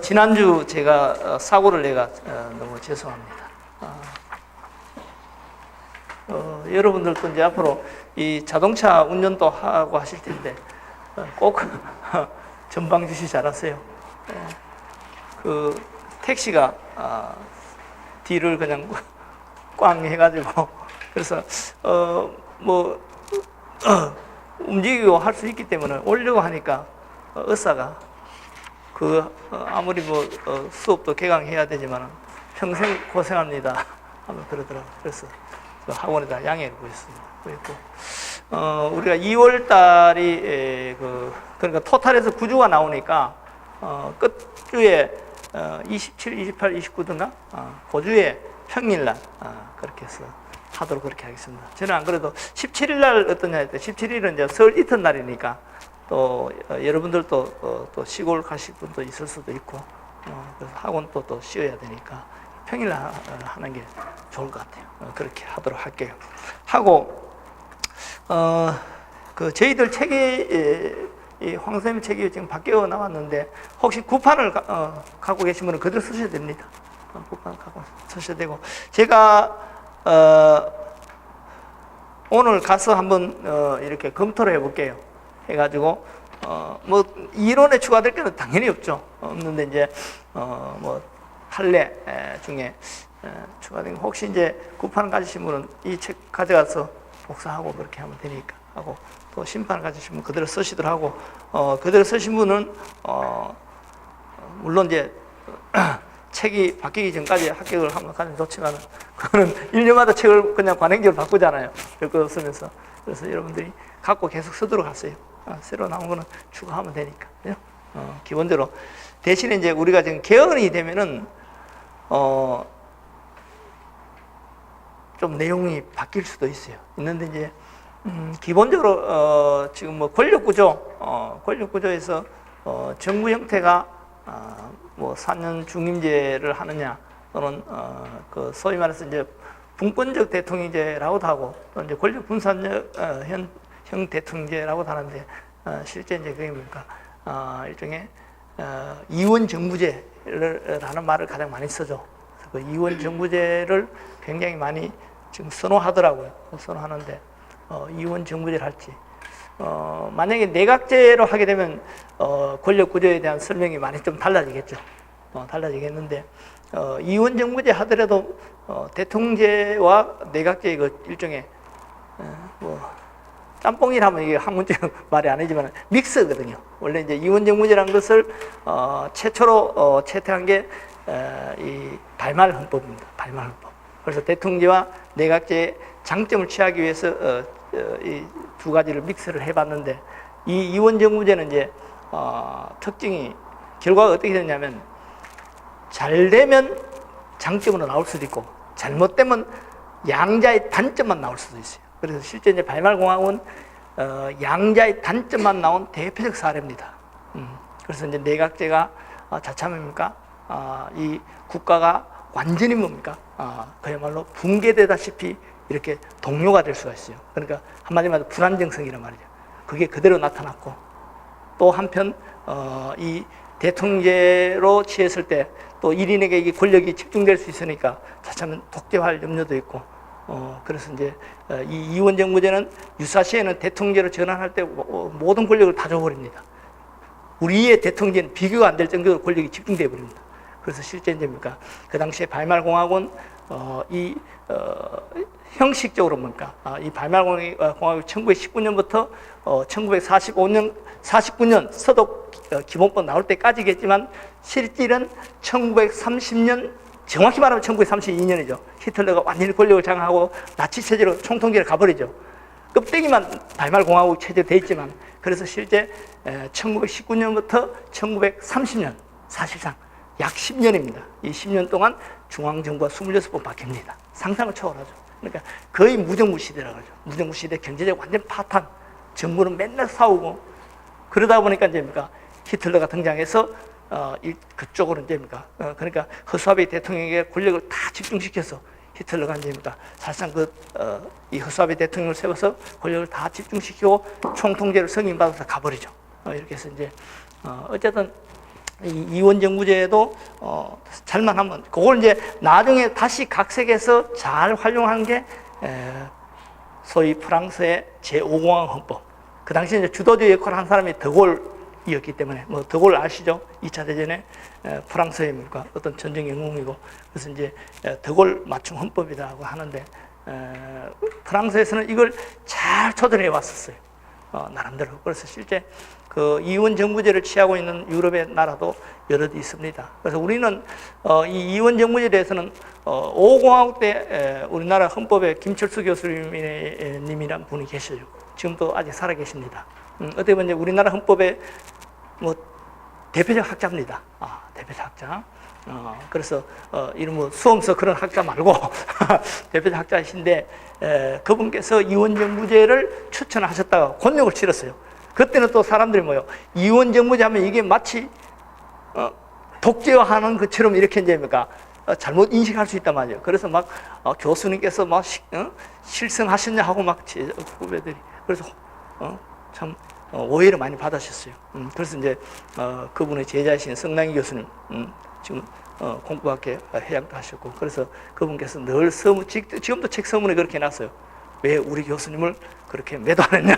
지난주 제가 사고를 내가 너무 죄송합니다. 여러분들도 이제 앞으로 이 자동차 운전도 하고 하실 텐데 꼭 전방 주시 잘하세요. 그 택시가 뒤를 그냥 꽝 해가지고 그래서 움직이고 할 수 있기 때문에 오려고 하니까 의사가 아무리 수업도 개강해야 되지만 평생 고생합니다 하면 그러더라고요. 그래서 학원에다 양해를 구했습니다. 그랬고 우리가 2월 달이 그러니까 토탈에서 9주가 나오니까 끝주에 27, 28, 29등가 그 주에 평일날 그렇게 해서 하도록 그렇게 하겠습니다. 저는 안 그래도 17일 날 어떠냐 했더니 17일은 이제 설 이튿날이니까 또 여러분들도 또 시골 가실 분도 있을 수도 있고 그래서 학원도 또 쉬어야 되니까 평일날 하는 게 좋을 것 같아요. 그렇게 하도록 할게요. 하고 저희들 책이 이 황 선생님 책이 지금 바뀌어 나왔는데 혹시 구판을 갖고 계신 분은 그대로 쓰셔야 됩니다. 구판 갖고 쓰셔야 되고 제가 오늘 가서 한번 이렇게 검토를 해볼게요. 해가지고 이론에 추가될 게는 당연히 없는데 이제 판례 중에 추가된 혹시 이제 구판 가지신 분은 이 책 가져가서 복사하고 그렇게 하면 되니까 하고 또 심판 가지신 분 그대로 쓰시더라고. 그대로 쓰신 분은 물론 이제 책이 바뀌기 전까지 합격을 하면 가장 좋지만 그거는 1년마다 책을 그냥 관행적으로 바꾸잖아요. 그거 쓰면서. 그래서 여러분들이 갖고 계속 쓰도록 하세요. 새로 나온 거는 추가하면 되니까. 기본적으로. 대신에 이제 우리가 지금 개헌이 되면은 좀 내용이 바뀔 수도 있어요. 있는데 이제 기본적으로 지금 권력구조에서 정부 형태가 4년 중임제를 하느냐 또는 소위 말해서 이제 분권적 대통령제라고도 하고 또 이제 권력 분산형 대통령제라고도 하는데 실제 이제 그게 뭡니까 일종의 이원 정부제라는 말을 가장 많이 쓰죠. 그 이원 정부제를 굉장히 많이 지금 선호하더라고요. 선호하는데 이원 정부제를 할지 만약에 내각제로 하게 되면 권력 구조에 대한 설명이 많이 좀 달라지겠죠. 달라지겠는데 이원 정부제 하더라도 대통령제와 내각제의 그 일종의 짬뽕이라면 이게 한문적 말이 아니지만 믹스거든요. 원래 이제 이원 정부제라는 것을 최초로 채택한 게 이 발말 헌법입니다. 발말 헌법. 그래서 대통령제와 내각제의 장점을 취하기 위해서 이 두 가지를 믹스를 해봤는데 이 이원 정부제는 이제 특징이 결과가 어떻게 되냐면 잘 되면 장점으로 나올 수도 있고 잘못되면 양자의 단점만 나올 수도 있어요. 그래서 실제 이제 발말공화국은 양자의 단점만 나온 대표적 사례입니다. 그래서 이제 내각제가 자참입니까? 이 국가가 완전히 뭡니까? 그야말로 붕괴되다시피 이렇게 동요가 될 수가 있어요. 그러니까 한마디로 불안정성이란 말이죠. 그게 그대로 나타났고 또 한편 이 대통령제로 취했을 때 또 1인에게 이 권력이 집중될 수 있으니까 자칫하면 독재화할 염려도 있고 그래서 이제 이 이원 정부제는 유사시에는 대통령제로 전환할 때 모든 권력을 다 줘버립니다. 우리의 대통령제는 비교가 안 될 정도로 권력이 집중돼 버립니다. 그래서 실제 이제 뭡니까 그 당시에 발말공화국은 형식적으로 뭡니까 이 발말공화국이 1919년부터 1949년 서독 기본법 나올 때까지겠지만 실질은 1930년 정확히 말하면 1932년이죠. 히틀러가 완전히 권력을 장악하고 나치 체제로 총통제를 가버리죠. 껍데기만 발말공화국 체제로 돼 있지만 그래서 실제 1919년부터 1930년 사실상 약 10년입니다. 이 10년 동안 중앙정부가 26번 바뀝니다. 상상을 초월하죠. 그러니까 거의 무정부 시대라고 하죠. 무정부 시대 경제적 완전 파탄. 정부는 맨날 싸우고 그러다 보니까 이제 뭡니까 히틀러가 등장해서 그쪽으로 이제 뭡니까 그러니까 허수아비 대통령에게 권력을 다 집중시켜서 히틀러가 이제 뭡니까 사실상 이 허수아비 대통령을 세워서 권력을 다 집중시키고 총통제를 승인받아서 가버리죠. 이렇게 해서 이제 어쨌든 이 이원정부제도 잘만 하면 그걸 이제 나중에 다시 각색해서 잘 활용한 게 소위 프랑스의 제5공화국 헌법. 그 당시에 이제 주도적 역할을 한 사람이 드골이었기 때문에 뭐 드골 아시죠? 2차 대전에 프랑스의 어떤 전쟁 영웅이고 그래서 이제 드골 맞춤 헌법이라고 하는데 프랑스에서는 이걸 잘 조절해 왔었어요. 나름대로. 그래서 실제 그 이원 정부제를 취하고 있는 유럽의 나라도 여러 개 있습니다. 그래서 우리는 이 이원 정부제에 대해서는 5공화국 때 우리나라 헌법에 김철수 교수님이란 분이 계셔요. 지금도 아직 살아 계십니다. 어떻게 보면 우리나라 헌법의 뭐 대표적 학자입니다. 대표적 학자. 그래서 이런 뭐 수험서 그런 학자 말고 대표적 학자이신데 그분께서 이원정부제를 추천하셨다가 곤욕을 치렀어요. 그때는 또 사람들이 뭐요? 이원정부제 하면 이게 마치 독재화하는 것처럼 이렇게 이제 뭡니까? 잘못 인식할 수 있단 말이에요. 그래서 막 교수님께서 막 실성하셨냐 하고 막 제 후배들이 그래서 참 오해를 많이 받으셨어요. 그래서 이제 그분의 제자이신 성남희 교수님 지금 공부학회 회장도 하셨고 그래서 그분께서 늘 지금도 책 서문에 그렇게 해놨어요. 왜 우리 교수님을 그렇게 매도하느냐.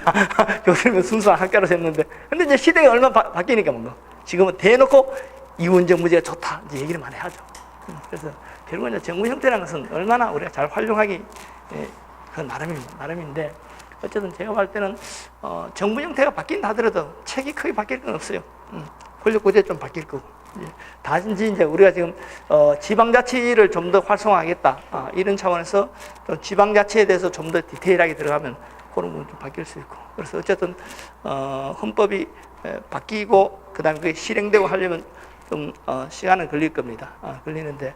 교수님은 순수한 학자로 했는데 근데 이제 시대가 얼마 바뀌니까 뭔가 지금은 대놓고 이원정부제가 좋다 이제 얘기를 많이 하죠. 그래서 결국은 이제 정부 형태라는 것은 얼마나 우리가 잘 활용하기 그 나름인데 어쨌든 제가 볼 때는 정부 형태가 바뀐다 하더라도 책이 크게 바뀔 건 없어요. 권력구제 좀 바뀔 거고 다시 이제 우리가 지금 지방자치를 좀 더 활성화하겠다 이런 차원에서 지방자치에 대해서 좀 더 디테일하게 들어가면 그런 부분 좀 바뀔 수 있고 그래서 어쨌든 헌법이 바뀌고 그다음에 그게 실행되고 하려면 좀 시간은 걸릴 겁니다. 걸리는데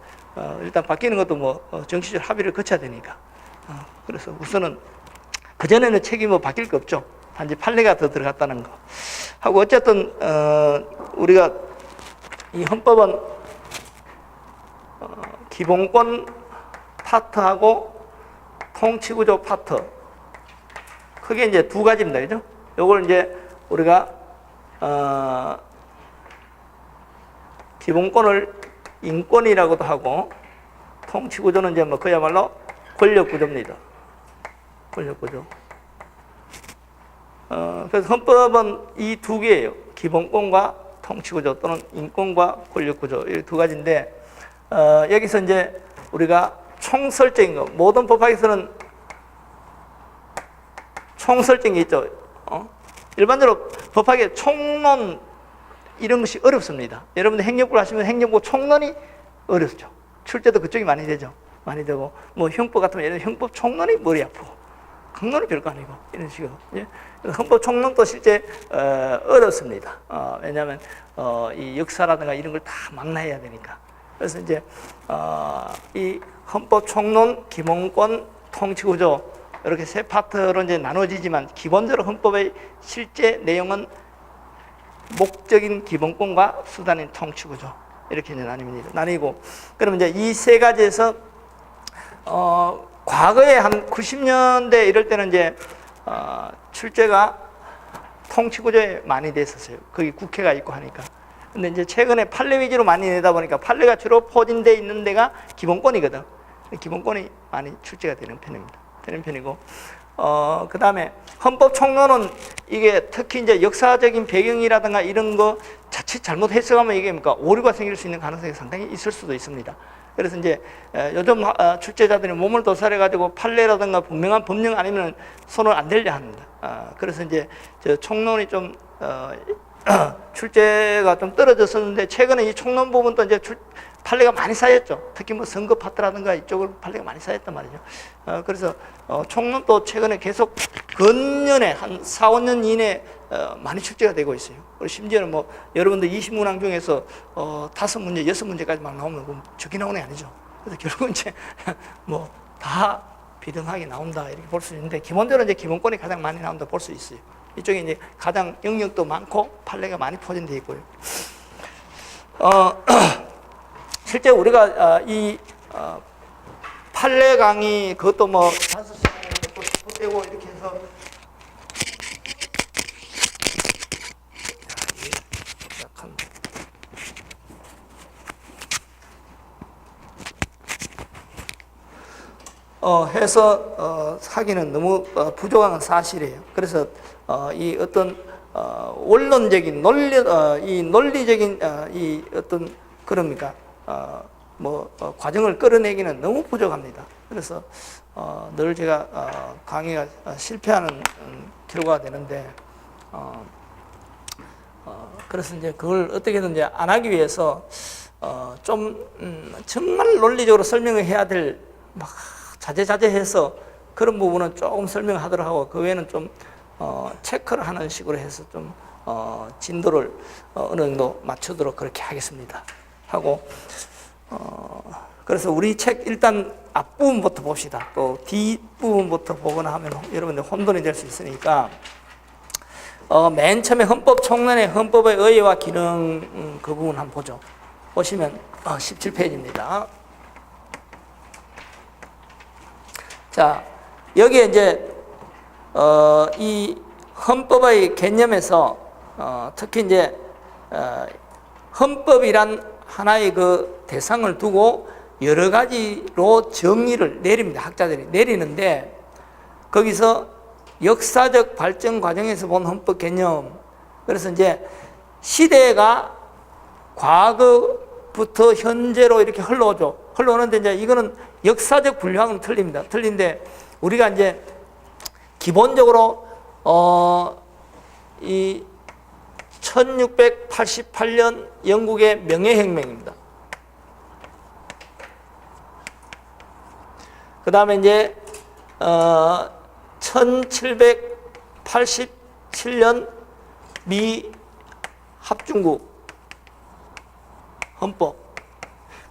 일단 바뀌는 것도 뭐 정치적 합의를 거쳐야 되니까 그래서 우선은 그 전에는 책이 뭐 바뀔 거 없죠. 단지 판례가 더 들어갔다는 거 하고 어쨌든 우리가 이 헌법은 기본권 파트하고 통치구조 파트 크게 이제 두 가지입니다. 그죠? 요걸 이제 우리가 기본권을 인권이라고도 하고 통치구조는 이제 뭐 그야말로 권력구조입니다. 권력구조. 그래서 헌법은 이 두 개예요. 기본권과 통치구조 또는 인권과 권력구조 이 두 가지인데 여기서 이제 우리가 총설적인 거 모든 법학에서는 총설적인 게 있죠. 일반적으로 법학에 총론 이런 것이 어렵습니다. 여러분들 행정부를 하시면 행정부 총론이 어렵죠. 출제도 그쪽이 많이 되죠. 많이 되고 뭐 형법 같으면 예를 들어 형법 총론이 머리 아프고 강론이 별거 아니고 이런 식으로. 예? 헌법 총론도 실제 어렵습니다. 왜냐하면 이 역사라든가 이런 걸 다 망라해야 되니까. 그래서 이제 이 헌법 총론, 기본권, 통치구조 이렇게 세 파트로 이제 나눠지지만 기본적으로 헌법의 실제 내용은 목적인 기본권과 수단인 통치구조 이렇게 이제 나뉘고 그러면 이제 이 세 가지에서 과거에 한 90년대 이럴 때는 이제 출제가 통치구조에 많이 됐었어요. 거기 국회가 있고 하니까. 근데 이제 최근에 판례 위주로 많이 내다 보니까 판례가 주로 포진되어 있는 데가 기본권이거든. 기본권이 많이 출제가 되는 편입니다. 되는 편이고, 그 다음에 헌법 총론은 이게 특히 이제 역사적인 배경이라든가 이런 거 자칫 잘못 해석하면 이게 뭡니까 오류가 생길 수 있는 가능성이 상당히 있을 수도 있습니다. 그래서 이제 요즘 출제자들이 몸을 도살해가지고 판례라든가 분명한 법령 아니면 손을 안 대려 합니다. 그래서 이제 저 총론이 좀 출제가 좀 떨어졌었는데 최근에 이 총론 부분도 이제 판례가 많이 쌓였죠. 특히 뭐 선거 파트라든가 이쪽으로 판례가 많이 쌓였단 말이죠. 그래서 총론도 최근에 계속 근년에 한 4, 5년 이내에 많이 출제가 되고 있어요. 그리고 심지어는 뭐 여러분들 20문항 중에서 5문제, 6문제까지 막 나오면 그럼 적게 나오는 게 아니죠. 그래서 결국 이제 뭐 다 비등하게 나온다 이렇게 볼 수 있는데 기본적으로 이제 기본권이 가장 많이 나온다 볼 수 있어요. 이쪽에 이제 가장 영역도 많고 판례가 많이 포진되어 있고요. 실제 우리가 이 판례 강의 그것도 뭐 5시간에 또 떼고 이렇게 해서 약간 해서 하기는 너무 부족한 건 사실이에요. 그래서 이 어떤 원론적인 이 논리적인 이 어떤 그럽니까 과정을 끌어내기는 너무 부족합니다. 그래서 늘 제가 강의가 실패하는 결과가 되는데 그래서 이제 그걸 어떻게든 이제 안 하기 위해서 좀 정말 논리적으로 설명을 해야 될 막 자제해서 그런 부분은 조금 설명하도록 하고 그 외에는 좀 체크를 하는 식으로 해서 좀 진도를 어느 정도 맞추도록 그렇게 하겠습니다. 하고 그래서 우리 책 일단 앞부분부터 봅시다. 또 뒷부분부터 보거나 하면 여러분들 혼돈이 될 수 있으니까 맨 처음에 헌법 총론의 헌법의 의의와 기능 그 부분 한번 보죠. 보시면 17페이지입니다. 자, 여기에 이제 이 헌법의 개념에서 특히 이제 헌법이란 하나의 그 대상을 두고 여러 가지로 정의를 내립니다. 학자들이 내리는데 거기서 역사적 발전 과정에서 본 헌법 개념, 그래서 이제 시대가 과거부터 현재로 이렇게 흘러오는데 이제 이거는 역사적 분류하고는 틀립니다. 틀린데 우리가 이제 기본적으로 이 1688년 영국의 명예혁명입니다. 그 다음에 이제 1787년 미 합중국 헌법.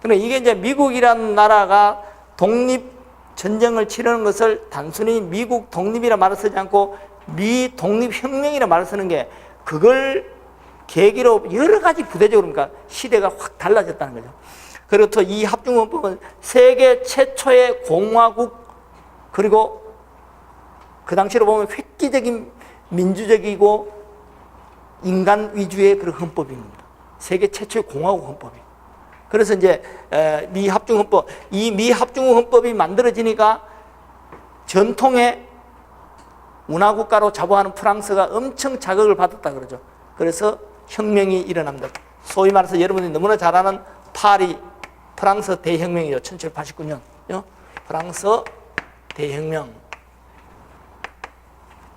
근데 이게 이제 미국이라는 나라가 독립 전쟁을 치르는 것을 단순히 미국 독립이라 말을 쓰지 않고 미 독립혁명이라 말을 쓰는 게 그걸 계기로 여러 가지 부대적으로 그러니까 시대가 확 달라졌다는 거죠. 그리고 또 이 합중헌법은 세계 최초의 공화국 그리고 그 당시로 보면 획기적인 민주적이고 인간 위주의 그런 헌법입니다. 세계 최초의 공화국 헌법이에요. 그래서 이제 미 합중헌법, 이 미 합중헌법이 만들어지니까 전통의 문화국가로 자부하는 프랑스가 엄청 자극을 받았다 그러죠. 그래서 혁명이 일어납니다. 소위 말해서 여러분이 너무나 잘 아는 파리 프랑스 대혁명이죠. 1789년 프랑스 대혁명.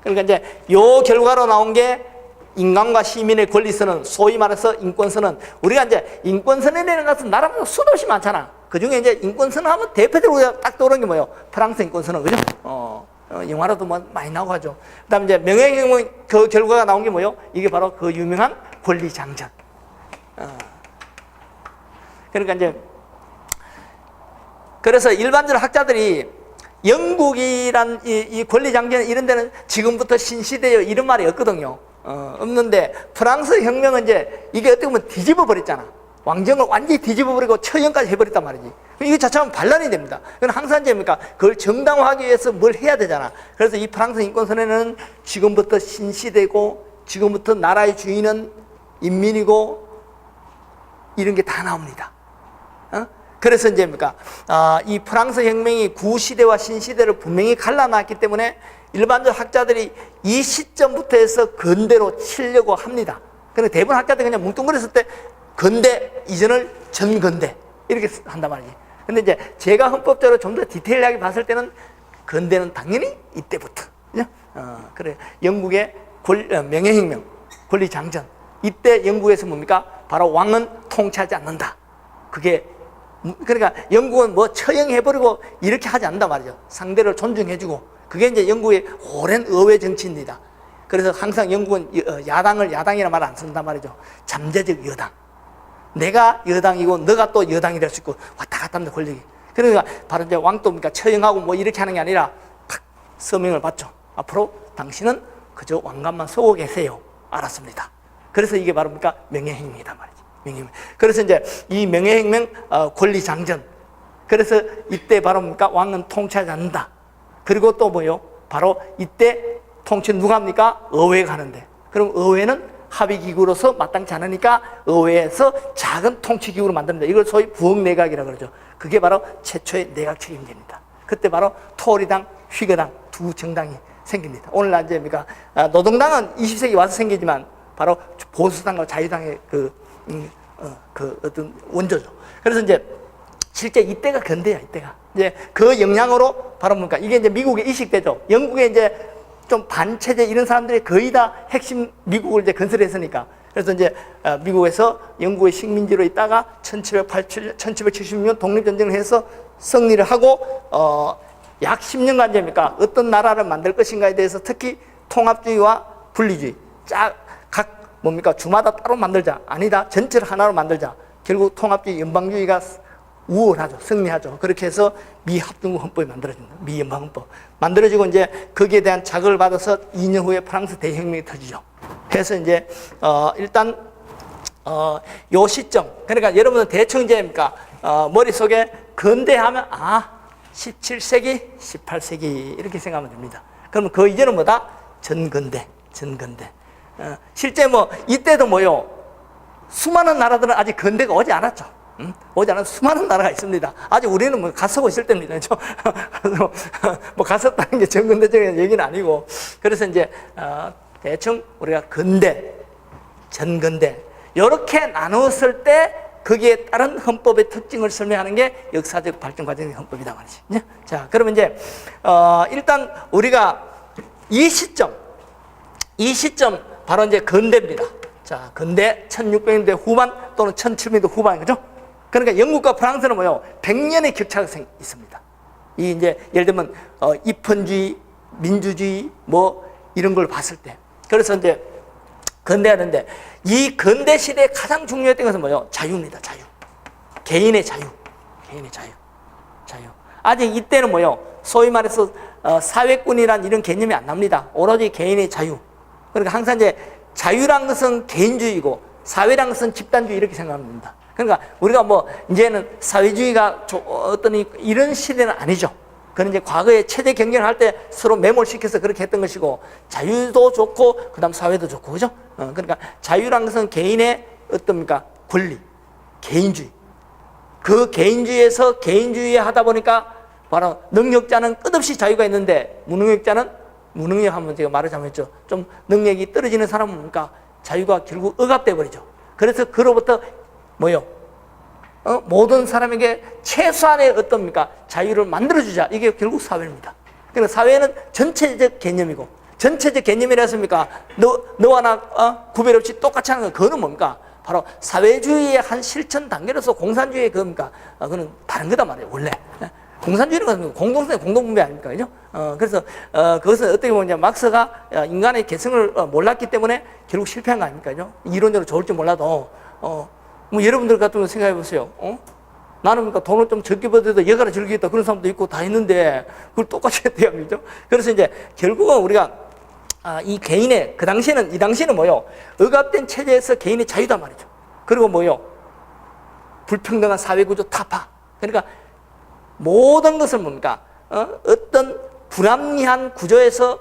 그러니까 이제 요 결과로 나온 게 인간과 시민의 권리선언, 소위 말해서 인권선언. 우리가 이제 인권선언이라는 것은 나라마다 수도 없이 많잖아. 그 중에 이제 인권선언 하면 대표적으로 딱 떠오르는 게 뭐예요? 프랑스 인권선언, 그죠? 영화로도 뭐 많이 나오고 하죠. 그 다음에 이제 명예혁명 그 결과가 나온 게 뭐예요? 이게 바로 그 유명한 권리장전. 그러니까 이제 그래서 일반적으로 학자들이 영국이란 이 권리장전 이런 데는 지금부터 신시대요 이런 말이 없거든요. 없는데 프랑스 혁명은 이제 이게 어떻게 보면 뒤집어 버렸잖아. 왕정을 완전히 뒤집어 버리고 처형까지 해버렸단 말이지. 이게 자체하면 반란이 됩니다. 그건 항상 이제입니까? 그걸 정당화하기 위해서 뭘 해야 되잖아. 그래서 이 프랑스 인권선언에는 지금부터 신시대고 지금부터 나라의 주인은 인민이고 이런 게 다 나옵니다. 그래서 이제입니까? 이 프랑스 혁명이 구시대와 신시대를 분명히 갈라놨기 때문에 일반적 학자들이 이 시점부터 해서 근대로 치려고 합니다. 근데 대부분 학자들이 그냥 뭉뚱그렸을 때 근대 이전을 전근대 이렇게 한단 말이지. 근데 이제 제가 헌법적으로 좀 더 디테일하게 봤을 때는 근대는 당연히 이때부터. 그래. 영국의 명예혁명, 권리장전. 이때 영국에서 뭡니까? 바로 왕은 통치하지 않는다. 그게 그러니까 영국은 뭐 처형해버리고 이렇게 하지 않는단 말이죠. 상대를 존중해주고. 그게 이제 영국의 오랜 의회 정치입니다. 그래서 항상 영국은 야당을 야당이라 말 안 쓴단 말이죠. 잠재적 여당. 내가 여당이고 너가 또 여당이 될 수 있고 왔다 갔다 합니다, 권력이. 그러니까 바로 이제 왕도니까 처형하고 뭐 이렇게 하는 게 아니라 탁 서명을 받죠. 앞으로 당신은 그저 왕관만 서고 계세요. 알았습니다. 그래서 이게 바로 뭡니까? 명예혁명이다 말이죠. 명예혁명. 그래서 이제 이 명예혁명 권리장전. 그래서 이때 바로 뭡니까? 왕은 통치하지 않는다. 그리고 또 뭐요? 바로 이때 통치는 누가 합니까? 의회가 하는데. 그럼 의회는 합의기구로서 마땅치 않으니까 의회에서 작은 통치기구로 만듭니다. 이걸 소위 부흥내각이라고 그러죠. 그게 바로 최초의 내각 책임제입니다. 그때 바로 토리당, 휘거당 두 정당이 생깁니다. 오늘날 이제 노동당은 20세기 와서 생기지만 바로 보수당과 자유당의 그 어떤 원조죠. 그래서 이제 실제 이때가 근대야, 이때가. 이제 그 영향으로 바로 이게 이제 미국의 이식되죠. 영국에 이제 좀 반체제 이런 사람들이 거의 다 핵심 미국을 이제 건설했으니까. 그래서 이제 미국에서 영국의 식민지로 있다가 1776년 독립전쟁을 해서 승리를 하고 약 10년간 됩니까? 어떤 나라를 만들 것인가에 대해서 특히 통합주의와 분리주의, 각 주마다 따로 만들자. 아니다. 전체를 하나로 만들자. 결국 통합주의, 연방주의가 우월하죠. 승리하죠. 그렇게 해서 미합중국 헌법이 만들어집니다. 미연방헌법. 만들어지고 이제 거기에 대한 자극을 받아서 2년 후에 프랑스 대혁명이 터지죠. 그래서 이제 일단 요 시점, 그러니까 여러분은 대충 이제 머릿속에 근대하면 17세기, 18세기 이렇게 생각하면 됩니다. 그러면 그 이전은 뭐다? 전근대. 실제 이때도 수많은 나라들은 아직 근대가 오지 않았죠. 오지 않은 수많은 나라가 있습니다. 아직 우리는 가서고 있을 때입니다. 갔었다는 게 전근대적인 얘기는 아니고. 그래서 이제 대충 우리가 근대, 전근대 이렇게 나누었을 때 거기에 따른 헌법의 특징을 설명하는 게 역사적 발전 과정의 헌법이다 말이지. 자, 그러면 이제 일단 우리가 이 시점 바로 이제 근대입니다. 자, 근대 1600년대 후반 또는 1700년대 후반, 그죠? 그러니까 영국과 프랑스는 100년의 격차가 있습니다. 이 이제 예를 들면 입헌주의, 민주주의 이런 걸 봤을 때. 그래서 이제 근대하는데 이 근대 시대에 가장 중요했던 것은 자유입니다. 자유. 개인의 자유. 아직 이때는 소위 말해서 사회권이란 이런 개념이 안 납니다. 오로지 개인의 자유. 그러니까 항상 이제 자유란 것은 개인주의고 사회란 것은 집단주의 이렇게 생각합니다. 그러니까 우리가 이제는 사회주의가 어떤 이런 시대는 아니죠. 그건 이제 과거에 체제 경쟁을 할 때 서로 매몰시켜서 그렇게 했던 것이고, 자유도 좋고 그다음 사회도 좋고, 그죠? 그러니까 자유란 것은 개인의 권리, 개인주의. 그 개인주의에서 개인주의 하다 보니까 바로 능력자는 끝없이 자유가 있는데 무능력자는 무능력하면 제가 말을 잘못했죠. 좀 능력이 떨어지는 사람은 자유가 결국 억압돼 버리죠. 그래서 그로부터 모든 사람에게 최소한의 자유를 만들어주자. 이게 결국 사회입니다. 그러니까 사회는 전체적 개념이고, 전체적 개념이라서 너와 나 구별 없이 똑같이 하는 건 그거는 뭡니까? 바로 사회주의의 한 실천 단계로서 공산주의의 그거는 다른 거단 말이에요, 원래. 공산주의는 것은 공동체, 공동분배 아닙니까? 그죠? 그래서 그것은 어떻게 보면 막스가 인간의 개성을 몰랐기 때문에 결국 실패한 거 아닙니까? 그죠? 이론적으로 좋을지 몰라도 여러분들 같은 거 생각해 보세요. 나는 돈을 좀 적게 벌어도 여가를 즐기겠다 그런 사람도 있고 다 있는데 그걸 똑같이 했대요, 그죠? 그래서 이제 결국은 우리가 이 개인의 이 당시에는 억압된 체제에서 개인의 자유단 말이죠. 그리고 불평등한 사회구조 타파. 그러니까 모든 것을 어떤 불합리한 구조에서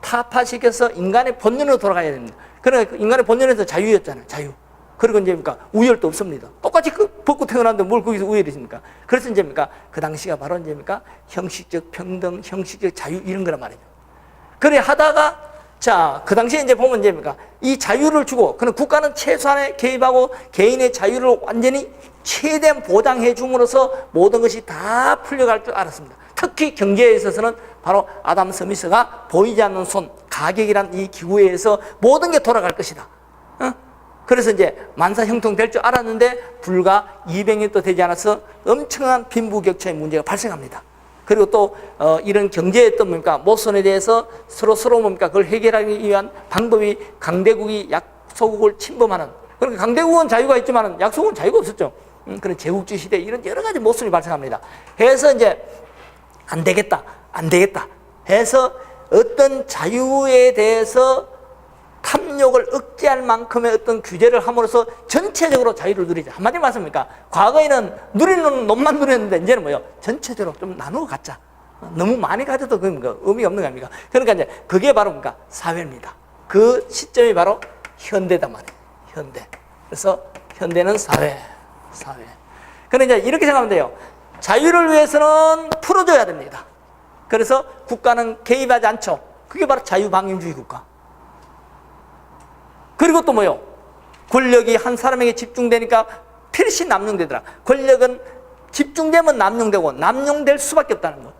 타파시켜서 인간의 본연으로 돌아가야 됩니다. 그러니까 인간의 본연에서 자유였잖아요, 자유. 그리고 이제 우열도 없습니다. 똑같이 벗고 태어났는데 뭘 거기서 우열이 있습니까? 그래서 이제 그 당시가 바로 이제 형식적 평등, 형식적 자유 이런 거란 말이죠. 그래 하다가 그 당시에 이제 보면 이제 이 자유를 주고, 그럼 국가는 최소한의 개입하고 개인의 자유를 완전히 최대한 보장해 줌으로써 모든 것이 다 풀려갈 줄 알았습니다. 특히 경제에 있어서는 바로 아담 스미스가 보이지 않는 손, 가격이란 이 기구에 의해서 모든 게 돌아갈 것이다. 그래서 이제 만사 형통될 줄 알았는데 불과 200년도 되지 않아서 엄청난 빈부격차의 문제가 발생합니다. 그리고 또 이런 경제의 모순에 대해서 서로 그걸 해결하기 위한 방법이 강대국이 약소국을 침범하는, 그러니까 강대국은 자유가 있지만 약소국은 자유가 없었죠. 그런 제국주의 시대 이런 여러 가지 모순이 발생합니다. 해서 이제 안 되겠다 해서 어떤 자유에 대해서 탐욕을 억제할 만큼의 어떤 규제를 함으로써 전체적으로 자유를 누리자. 한마디로 말씀입니까? 과거에는 누리는 놈만 누렸는데 이제는 전체적으로 좀 나누어 갖자. 너무 많이 가져도 의미가 없는 거 아닙니까? 그러니까 이제 그게 바로 사회입니다. 그 시점이 바로 현대단 말이에요. 현대. 그래서 현대는 사회. 그런데 이제 이렇게 생각하면 돼요. 자유를 위해서는 풀어줘야 됩니다. 그래서 국가는 개입하지 않죠. 그게 바로 자유방임주의 국가. 그리고 또 뭐요? 권력이 한 사람에게 집중되니까 필시 남용되더라. 권력은 집중되면 남용되고 남용될 수밖에 없다는 거.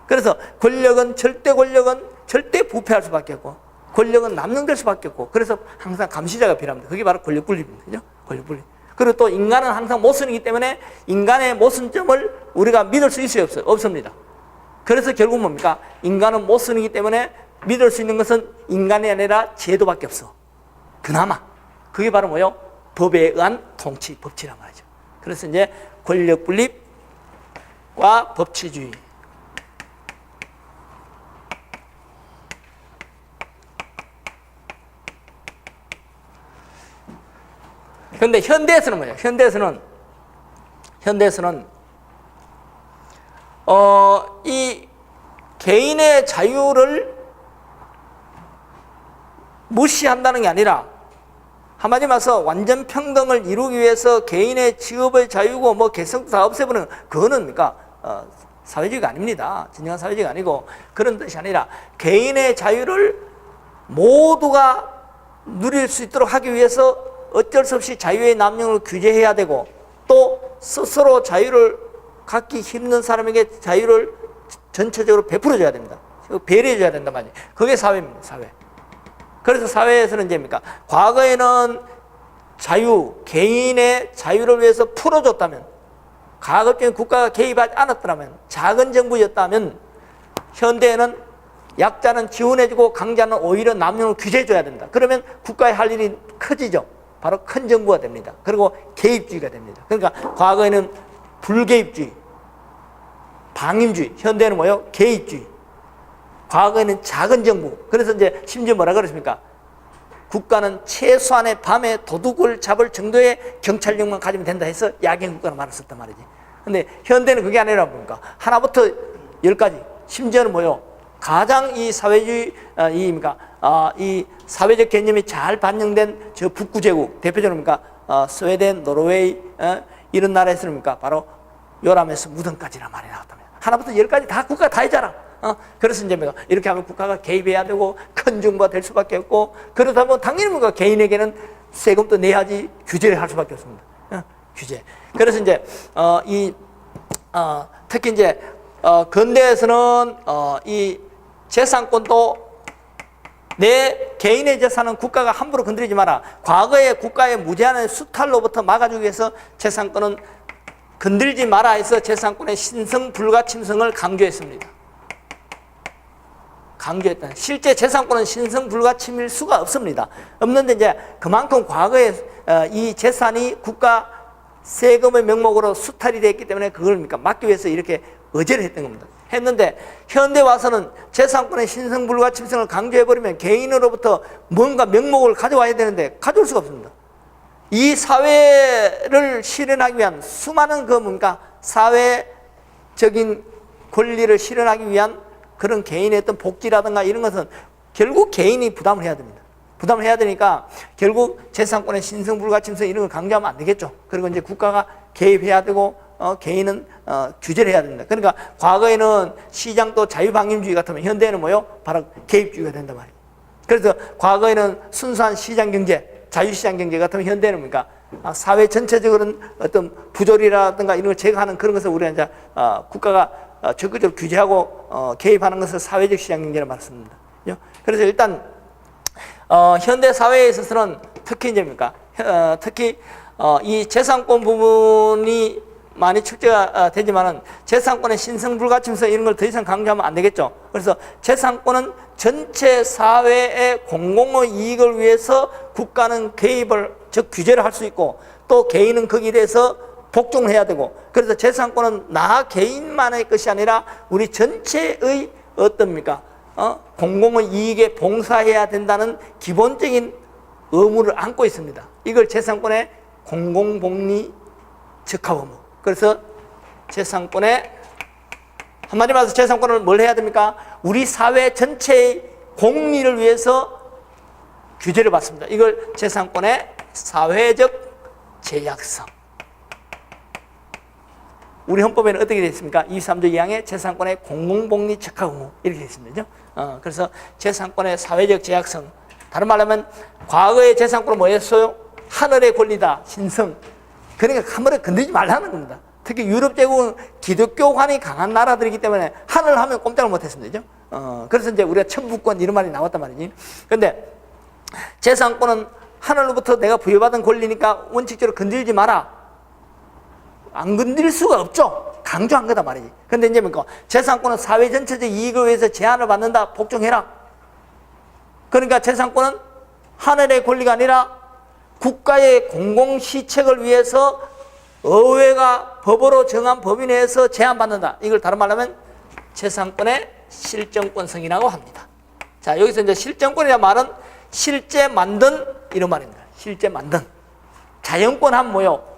그래서 권력은 절대 부패할 수밖에 없고 권력은 남용될 수밖에 없고 그래서 항상 감시자가 필요합니다. 그게 바로 권력 분립입니다. 그죠? 권력 분립. 그리고 또 인간은 항상 모순이기 때문에 인간의 모순점을 우리가 믿을 수 있어요? 없어요? 없습니다. 그래서 결국 뭡니까? 인간은 모순이기 때문에 믿을 수 있는 것은 인간이 아니라 제도밖에 없어. 그나마. 그게 바로 뭐요? 법에 의한 통치, 법치란 말이죠. 그래서 이제 권력 분립과 법치주의. 그런데 현대에서는 뭐예요? 현대에서는 이 개인의 자유를 무시한다는 게 아니라 한마디 말해서 완전 평등을 이루기 위해서 개인의 직업의 자유고 뭐 개성도 다 없애버리는 그거는 그러니까 사회주의가 아닙니다. 진정한 사회주의가 아니고 그런 뜻이 아니라 개인의 자유를 모두가 누릴 수 있도록 하기 위해서 어쩔 수 없이 자유의 남용을 규제해야 되고 또 스스로 자유를 갖기 힘든 사람에게 자유를 전체적으로 베풀어줘야 됩니다. 배려해줘야 된단 말이에요. 그게 사회입니다. 사회. 그래서 사회에서는 이제 뭡니까? 과거에는 개인의 자유를 위해서 풀어줬다면 가급적인 국가가 개입하지 않았더라면 작은 정부였다면 현대에는 약자는 지원해주고 강자는 오히려 남용을 규제해줘야 된다. 그러면 국가의 할 일이 커지죠. 바로 큰 정부가 됩니다. 그리고 개입주의가 됩니다. 그러니까 과거에는 불개입주의, 방임주의, 현대는 뭐예요? 개입주의. 과거에는 작은 정부. 그래서 이제 심지어 뭐라 그랬습니까? 국가는 최소한의 밤에 도둑을 잡을 정도의 경찰력만 가지면 된다 해서 야경 국가로 말했었단 말이지. 근데 현대는 그게 아니라 뭡니까? 하나부터 열까지. 심지어는 뭐예요? 가장 이 사회주의, 이 사회적 개념이 잘 반영된 저 북구제국, 대표적으로 뭡니까? 스웨덴, 노르웨이, 이런 나라에서는 뭡니까? 바로 요람에서 무덤까지란 말이 나왔답니다. 하나부터 열까지 다 국가가 다 있잖아. 그래서 이제 이렇게 하면 국가가 개입해야 되고 큰 정부가 될 수밖에 없고 그러다 보면 당연히 뭔가 개인에게는 세금도 내야지 규제를 할 수밖에 없습니다. 규제. 그래서 이제 특히 이제 근대에서는 이 재산권도 내 개인의 재산은 국가가 함부로 건드리지 마라. 과거에 국가의 무제한의 수탈로부터 막아주기 위해서 재산권은 건들지 마라 해서 재산권의 신성 불가침성을 강조했습니다. 강조했다. 실제 재산권은 신성 불가침일 수가 없습니다. 없는데 이제 그만큼 과거에 이 재산이 국가 세금의 명목으로 수탈이 됐기 때문에 그걸 막기 위해서 이렇게 의제를 했던 겁니다. 했는데 현대 와서는 재산권의 신성 불가침성을 강조해버리면 개인으로부터 뭔가 명목을 가져와야 되는데 가져올 수가 없습니다. 이 사회를 실현하기 위한 수많은 사회적인 권리를 실현하기 위한 그런 개인의 어떤 복지라든가 이런 것은 결국 개인이 부담을 해야 됩니다. 부담을 해야 되니까 결국 재산권의 신성 불가침성 이런 걸 강조하면 안 되겠죠. 그리고 이제 국가가 개입해야 되고 개인은 규제를 해야 됩니다. 그러니까 과거에는 시장도 자유방임주의 같으면 현대에는 뭐요? 바로 개입주의가 된단 말이에요. 그래서 과거에는 순수한 시장경제, 자유시장경제 같으면 현대는 뭡니까? 사회 전체적으로는 어떤 부조리라든가 이런 걸 제거하는 그런 것을 우리가 이제 국가가 적극적으로 규제하고 개입하는 것을 사회적 시장경제라고 말씀합니다. 그래서 일단 현대 사회에 있어서는 특히 이제 뭡니까? 특히 이 재산권 부분이 많이 축제가 되지만은 재산권의 신성 불가침성 이런 걸 더 이상 강조하면 안 되겠죠. 그래서 재산권은 전체 사회의 공공의 이익을 위해서 국가는 개입을 즉 규제를 할 수 있고 또 개인은 거기에 대해서 복종을 해야 되고 그래서 재산권은 나 개인만의 것이 아니라 우리 전체의 어떻습니까? 공공의 이익에 봉사해야 된다는 기본적인 의무를 안고 있습니다. 이걸 재산권의 공공복리 적합 의무. 그래서 재산권의 한마디 말해서 재산권을 뭘 해야 됩니까? 우리 사회 전체의 공리를 위해서 규제를 받습니다. 이걸 재산권의 사회적 제약성. 우리 헌법에는 어떻게 되어 있습니까? 23조 2항에 재산권의 공공복리 적합 의무 이렇게 되어 있습니다. 그래서 재산권의 사회적 제약성, 다른 말로 하면 과거의 재산권은 뭐였어요? 하늘의 권리다, 신성. 그러니까 함부로 건드리지 말라는 겁니다. 특히 유럽 제국은 기독교관이 강한 나라들이기 때문에 하늘 하면 꼼짝을 못했습니다. 그래서 이제 우리가 천부권 이런 말이 나왔단 말이지. 근데 재산권은 하늘로부터 내가 부여받은 권리니까 원칙적으로 건드리지 마라. 안 건드릴 수가 없죠. 강조한 거다 말이지. 근데 이제 뭡니까? 재산권은 사회 전체적 이익을 위해서 제한을 받는다. 복종해라. 그러니까 재산권은 하늘의 권리가 아니라 국가의 공공시책을 위해서 의회가 법으로 정한 법인 내에서 제한받는다. 이걸 다른 말로 하면 재산권의 실정권성이라고 합니다. 자, 여기서 이제 실정권이라는 말은 실제 만든 이런 말입니다. 실제 만든. 자연권 하면 뭐요?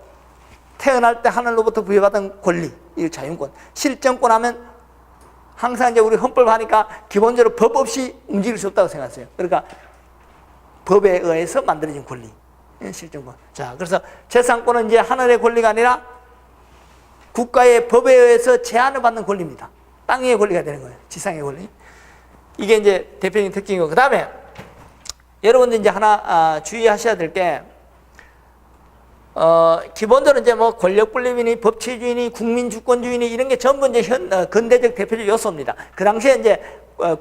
태어날 때 하늘로부터 부여받은 권리, 이 자연권. 실정권 하면 항상 이제 우리 헌법 하니까 기본적으로 법 없이 움직일 수 없다고 생각하세요. 그러니까 법에 의해서 만들어진 권리. 실정권. 자, 그래서 재산권은 이제 하늘의 권리가 아니라 국가의 법에 의해서 제한을 받는 권리입니다. 땅의 권리가 되는 거예요. 지상의 권리. 이게 이제 대표적인 특징이고, 그 다음에 여러분들 이제 하나 주의하셔야 될 게, 기본적으로 이제 뭐 권력분립이니 법치주의니 국민주권주의니 이런 게 전부 이제 근대적 대표적 요소입니다. 그 당시에 이제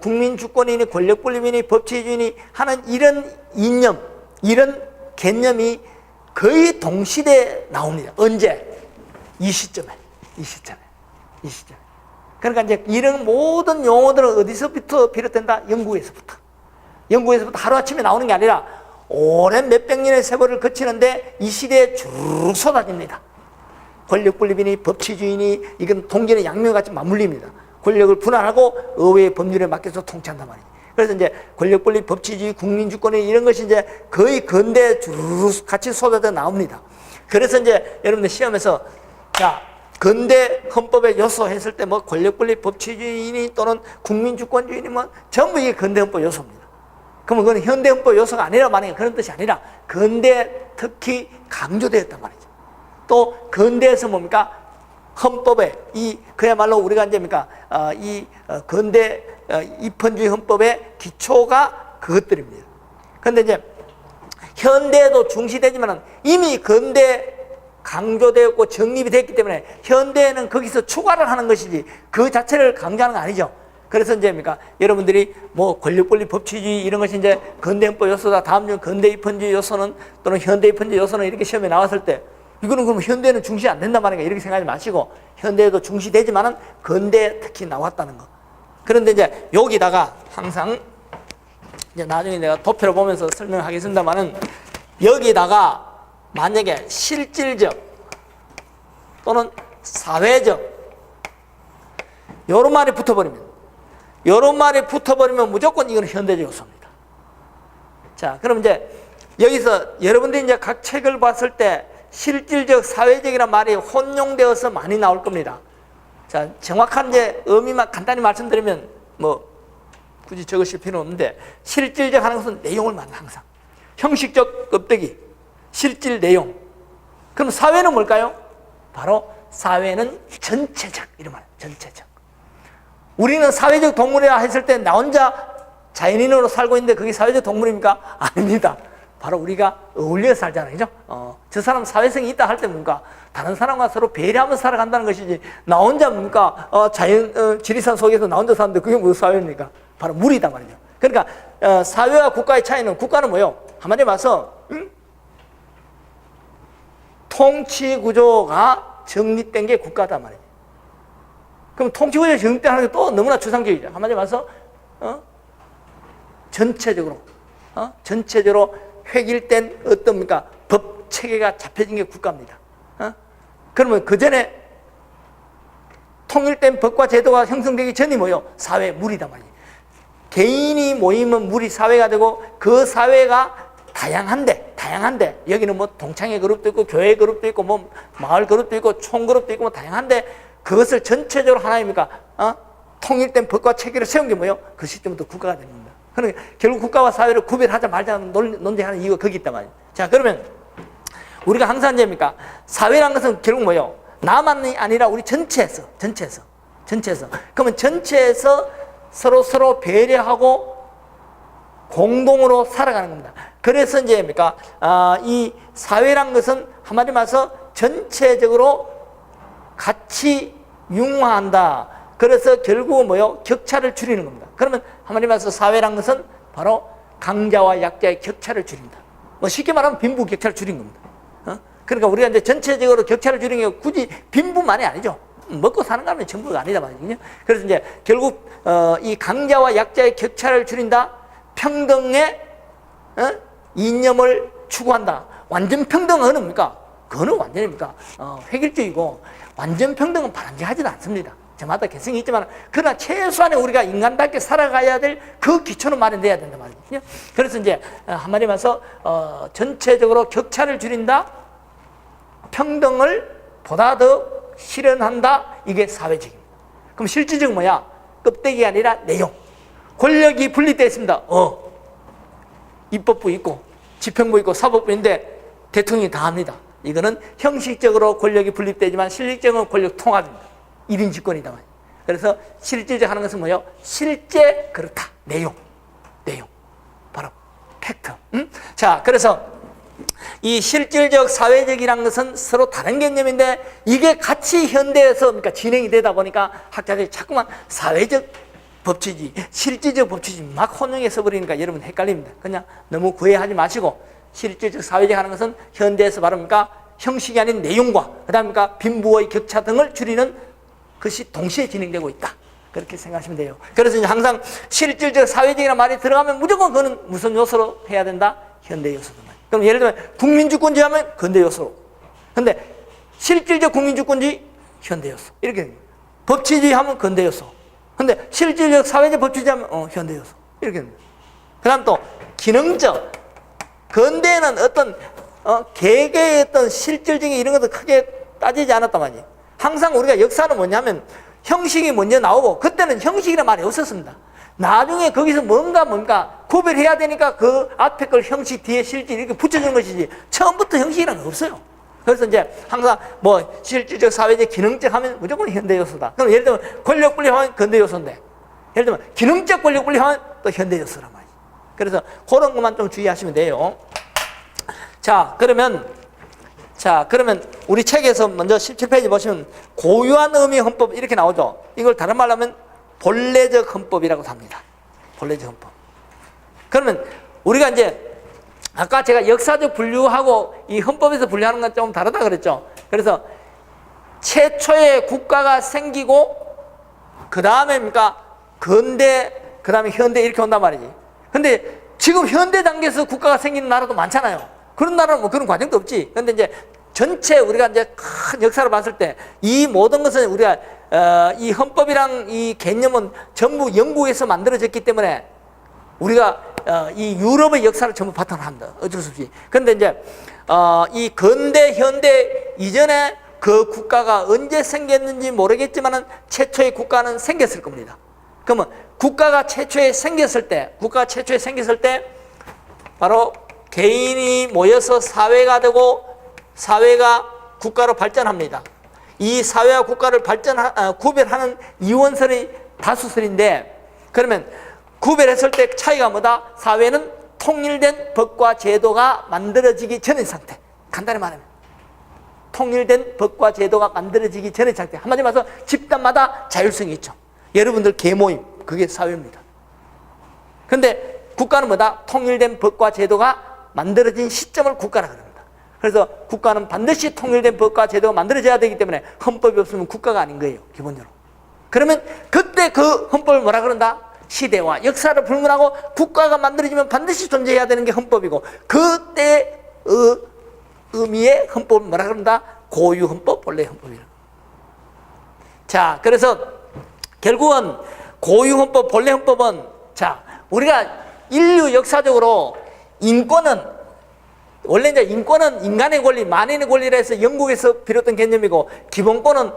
국민주권이니 권력분립이니 법치주의니 하는 이런 이념, 이런 개념이 거의 동시대에 나옵니다. 언제? 이 시점에. 그러니까 이제 이런 모든 용어들은 어디서부터 비롯된다? 영국에서부터 하루아침에 나오는 게 아니라 오랜 몇백 년의 세월을 거치는데 이 시대에 쭉 쏟아집니다. 권력분립이니 법치주의니 이건 동전의 양면같이 맞물립니다. 권력을 분할하고 의회의 법률에 맡겨서 통치한단 말이에요. 그래서 이제 권력분립, 법치주의, 국민주권이 이런 것이 이제 거의 근대에 쭉 같이 쏟아져 나옵니다. 그래서 이제 여러분들 시험에서 자, 근대 헌법의 요소 했을 때 뭐 권력분립, 법치주의니 또는 국민주권주의니 뭐 전부 이게 근대 헌법 요소입니다. 그러면 그건 현대 헌법 요소가 아니라 만약에 그런 뜻이 아니라 근대 특히 강조되었단 말이죠. 또 근대에서 뭡니까? 헌법에 이 그야말로 우리가 이제 뭡니까? 근대 입헌주의 헌법의 기초가 그것들입니다. 그런데 이제 현대에도 중시되지만은 이미 근대 강조되었고 정립이 됐기 때문에 현대에는 거기서 추가를 하는 것이지 그 자체를 강조하는 건 아니죠. 그래서 이제 뭡니까? 여러분들이 뭐 권력분립, 법치주의 이런 것이 이제 근대헌법 요소다. 다음 중 근대 입헌주의 요소는 또는 현대 입헌주의 요소는 이렇게 시험에 나왔을 때 이거는 그럼 현대는 중시 안 된단 말인가 이렇게 생각하지 마시고 현대에도 중시되지만은 근대에 특히 나왔다는 거. 그런데 이제 여기다가 항상 이제 나중에 내가 도표를 보면서 설명하겠습니다만은 여기다가 만약에 실질적 또는 사회적 요런 말이 붙어버리면 무조건 이건 현대적 요소입니다. 자, 그럼 이제 여기서 여러분들이 이제 각 책을 봤을 때 실질적, 사회적이라는 말이 혼용되어서 많이 나올 겁니다. 자, 정확한 이제 의미만 간단히 말씀드리면 뭐 굳이 적으실 필요는 없는데 실질적 하는 것은 내용을 말합니다. 항상 형식적 껍데기, 실질 내용. 그럼 사회는 뭘까요? 바로 사회는 전체적 이런 말, 전체적. 우리는 사회적 동물이라 했을 때 나 혼자 자연인으로 살고 있는데 그게 사회적 동물입니까? 아닙니다. 바로 우리가 어울려 살잖아요. 그죠? 저 사람 사회성이 있다 할 때 뭔가 다른 사람과 서로 배려하면서 살아간다는 것이지 나 혼자 뭔가 지리산 속에서 나 혼자 사는데 그게 무슨 사회입니까? 바로 물이다 말이죠. 그러니까 사회와 국가의 차이는 국가는 뭐예요? 한마디로 말해서 통치 구조가 정립된 게 국가다 말이에요. 그럼 통치 구조가 정립된 게 또 너무나 추상적이죠. 한마디로 말해서 전체적으로 획일된 어떤 법 체계가 잡혀진 게 국가입니다. 그러면 그 전에 통일된 법과 제도가 형성되기 전이 뭐예요? 사회, 물이다 말이에요. 개인이 모이면 물이 사회가 되고 그 사회가 다양한데 여기는 뭐 동창회 그룹도 있고 교회 그룹도 있고 뭐 마을 그룹도 있고 총 그룹도 있고 뭐 다양한데 그것을 전체적으로 하나입니까? 통일된 법과 체계를 세운 게 뭐예요? 그 시점부터 국가가 되는 겁니다. 그러니까 결국 국가와 사회를 구별하자 말자 논쟁하는 이유가 거기 있단 말이에요. 자, 그러면 우리가 항상 이제입니까? 사회란 것은 결국 뭐예요? 나만이 아니라 우리 전체에서. 그러면 전체에서 서로 배려하고 공동으로 살아가는 겁니다. 그래서 이제 뭡니까? 이 사회란 것은 한마디로 말해서 전체적으로 같이 융화한다. 그래서 결국은 뭐요? 격차를 줄이는 겁니다. 그러면 한마디로 말해서 사회란 것은 바로 강자와 약자의 격차를 줄인다. 뭐 쉽게 말하면 빈부 격차를 줄인 겁니다. 그러니까 우리가 이제 전체적으로 격차를 줄이는 게 굳이 빈부만이 아니죠. 먹고 사는 거는 전부가 아니다 말이거든요. 그래서 이제 결국 이 강자와 약자의 격차를 줄인다. 평등의 이념을 추구한다. 완전 평등은 뭡니까? 그거는 완전입니까? 획일적이고 완전 평등은 바람직하지도 않습니다. 저마다 개성이 있지만 그러나 최소한의 우리가 인간답게 살아가야 될 그 기초는 마련돼야 된다 말이거든요. 그래서 이제 한마디로 말해서 전체적으로 격차를 줄인다. 평등을 보다 더 실현한다. 이게 사회적입니다. 그럼 실질적인 뭐야? 껍데기가 아니라 내용. 권력이 분립되어 있습니다. 입법부 있고 집행부 있고 사법부 있는데 대통령이 다 합니다. 이거는 형식적으로 권력이 분립되지만 실질적으로 권력 통합입니다. 1인 집권이다. 그래서 실질적 하는 것은 뭐예요? 실제 그렇다. 내용. 바로 팩트. 자, 그래서 이 실질적 사회적이라는 것은 서로 다른 개념인데 이게 같이 현대에서 그러니까 진행이 되다 보니까 학자들이 자꾸만 사회적 법칙이 실질적 법칙이 막 혼용해 써버리니까 여러분 헷갈립니다. 그냥 너무 구애하지 마시고 실질적 사회적 하는 것은 현대에서 말합니까? 형식이 아닌 내용과 그다음에 빈부의 격차 등을 줄이는 것이 동시에 진행되고 있다. 그렇게 생각하시면 돼요. 그래서 이제 항상 실질적 사회적이라는 말이 들어가면 무조건 그거는 무슨 요소로 해야 된다? 현대 요소도. 그럼 예를 들면 국민주권주의 하면 근대 요소로. 근데 실질적 국민주권주의 현대 요소. 이렇게 됩니다. 법치주의 하면 근대 요소. 근데 실질적 사회적 법치주의 하면 현대 요소. 이렇게 됩니다. 그다음 또 기능적. 근대에는 어떤 개개의 어떤 실질적인 이런 것도 크게 따지지 않았단 말이에요. 항상 우리가 역사는 뭐냐면 형식이 먼저 나오고 그때는 형식이라는 말이 없었습니다. 나중에 거기서 뭔가 구별해야 되니까 그 앞에 걸 형식 뒤에 실질 이렇게 붙여주는 것이지 처음부터 형식이라는 건 없어요. 그래서 이제 항상 뭐 실질적 사회적 기능적 하면 무조건 현대 요소다. 그럼 예를 들면 권력 분립하면 근대 요소인데 예를 들면 기능적 권력 분립하면 또 현대 요소란 말이에요. 그래서 그런 것만 좀 주의하시면 돼요. 자, 그러면 우리 책에서 먼저 17페이지 보시면 고유한 의미 헌법 이렇게 나오죠. 이걸 다른 말로 하면 본래적 헌법이라고 합니다. 본래적 헌법. 그러면 우리가 이제 아까 제가 역사적 분류하고 이 헌법에서 분류하는 건 좀 다르다 그랬죠. 그래서 최초의 국가가 생기고 그 다음에 근대 그 다음에 현대 이렇게 온단 말이지. 근데 지금 현대 단계에서 국가가 생기는 나라도 많잖아요. 그런 나라는 뭐 그런 과정도 없지. 근데 이제 전체 우리가 이제 큰 역사를 봤을 때 이 모든 것은 우리가 이 헌법이랑 이 개념은 전부 영국에서 만들어졌기 때문에 우리가 이 유럽의 역사를 전부 바탕으로 합니다. 어쩔 수 없이. 그런데 이제 이 근대 현대 이전에 그 국가가 언제 생겼는지 모르겠지만은 최초의 국가는 생겼을 겁니다. 그러면 국가가 최초에 생겼을 때 바로 개인이 모여서 사회가 되고 사회가 국가로 발전합니다. 이 사회와 국가를 구별하는 이원설이 다수설인데 그러면 구별했을 때 차이가 뭐다? 사회는 통일된 법과 제도가 만들어지기 전의 상태. 간단히 말하면 통일된 법과 제도가 만들어지기 전의 상태. 한마디로 말해서 집단마다 자율성이 있죠. 여러분들 계모임 그게 사회입니다. 그런데 국가는 뭐다? 통일된 법과 제도가 만들어진 시점을 국가라 그럽니다. 그래서 국가는 반드시 통일된 법과 제도가 만들어져야 되기 때문에 헌법이 없으면 국가가 아닌 거예요. 기본적으로. 그러면 그때 그 헌법을 뭐라 그런다? 시대와 역사를 불문하고 국가가 만들어지면 반드시 존재해야 되는 게 헌법이고 그때의 의미의 헌법을 뭐라 그런다? 고유헌법, 본래헌법이라. 자, 그래서 결국은 고유헌법, 본래헌법은 자, 우리가 인류 역사적으로 인권은 원래 이제 인권은 인간의 권리, 만인의 권리라 해서 영국에서 비롯된 개념이고 기본권은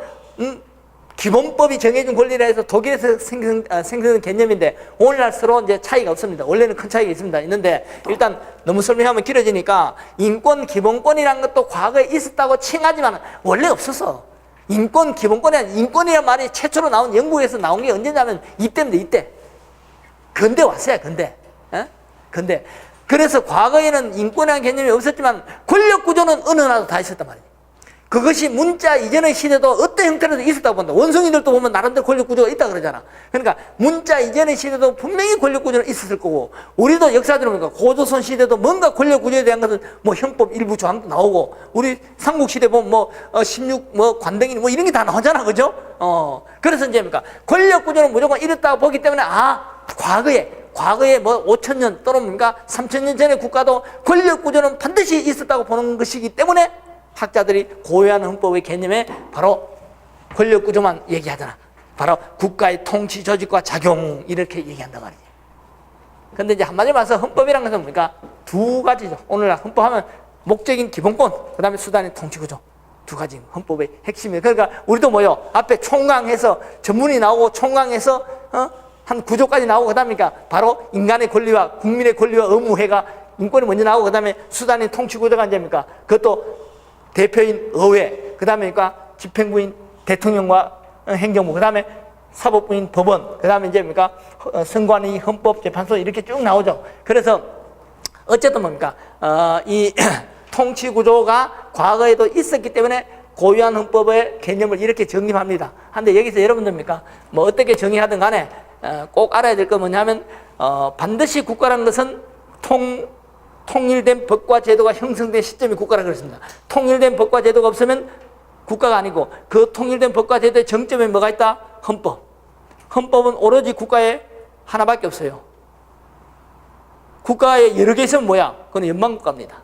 기본법이 정해준 권리라 해서 독일에서 생성된 개념인데 오늘날 서로 이제 차이가 없습니다. 원래는 큰 차이가 있는데 일단 너무 설명하면 길어지니까 인권, 기본권이라는 것도 과거에 있었다고 칭하지만 원래 없었어. 인권, 기본권이 아니라 인권이란 말이 최초로 나온 영국에서 나온 게 언제냐면 이때입니다, 이때. 근대 왔어요, 근대. 근대. 그래서 과거에는 인권이라는 개념이 없었지만 권력 구조는 어느 나라도 다 있었단 말이에요. 그것이 문자 이전의 시대도 어떤 형태로도 있었다고 본다. 원숭이들도 보면 나름대로 권력 구조가 있다 그러잖아. 그러니까 문자 이전의 시대도 분명히 권력 구조는 있었을 거고, 우리도 역사적으로 보니까 고조선 시대도 뭔가 권력 구조에 대한 것은 뭐 형법 일부 조항도 나오고, 우리 삼국 시대 보면 뭐 16 뭐 관등이 뭐 이런 게 다 나오잖아, 그죠? 그래서 이제 뭡니까 권력 구조는 무조건 이렇다고 보기 때문에 과거에 뭐 5,000년 또는 뭔가 3,000년 전의 국가도 권력 구조는 반드시 있었다고 보는 것이기 때문에 학자들이 고유한 헌법의 개념에 바로 권력 구조만 얘기하잖아. 바로 국가의 통치 조직과 작용 이렇게 얘기한단 말이에요. 근데 이제 한마디로 말해서 헌법이라는 것은 뭡니까? 두 가지죠. 오늘날 헌법하면 목적인 기본권, 그 다음에 수단의 통치 구조. 두 가지 헌법의 핵심이에요. 그러니까 우리도 뭐요? 앞에 총강해서 전문이 나오고 총강해서 한 구조까지 나오고, 그 다음에 바로 인간의 권리와 국민의 권리와 의무회가 인권이 먼저 나오고, 그 다음에 수단의 통치 구조가 이제입니까? 그것도 대표인 의회, 그 다음에 집행부인 대통령과 행정부, 그 다음에 사법부인 법원, 그 다음에 이제 뭡니까? 선관위, 헌법재판소 이렇게 쭉 나오죠. 그래서 어쨌든 뭡니까? 이 통치 구조가 과거에도 있었기 때문에 고유한 헌법의 개념을 이렇게 정립합니다. 한데 여기서 여러분들입니까? 뭐 어떻게 정의하든 간에 꼭 알아야 될 건 뭐냐면 반드시 국가라는 것은 통일된 법과 제도가 형성된 시점이 국가라 그랬습니다. 통일된 법과 제도가 없으면 국가가 아니고, 그 통일된 법과 제도의 정점에 뭐가 있다? 헌법. 헌법은 오로지 국가에 하나밖에 없어요. 국가에 여러 개 있으면 뭐야? 그건 연방국가입니다.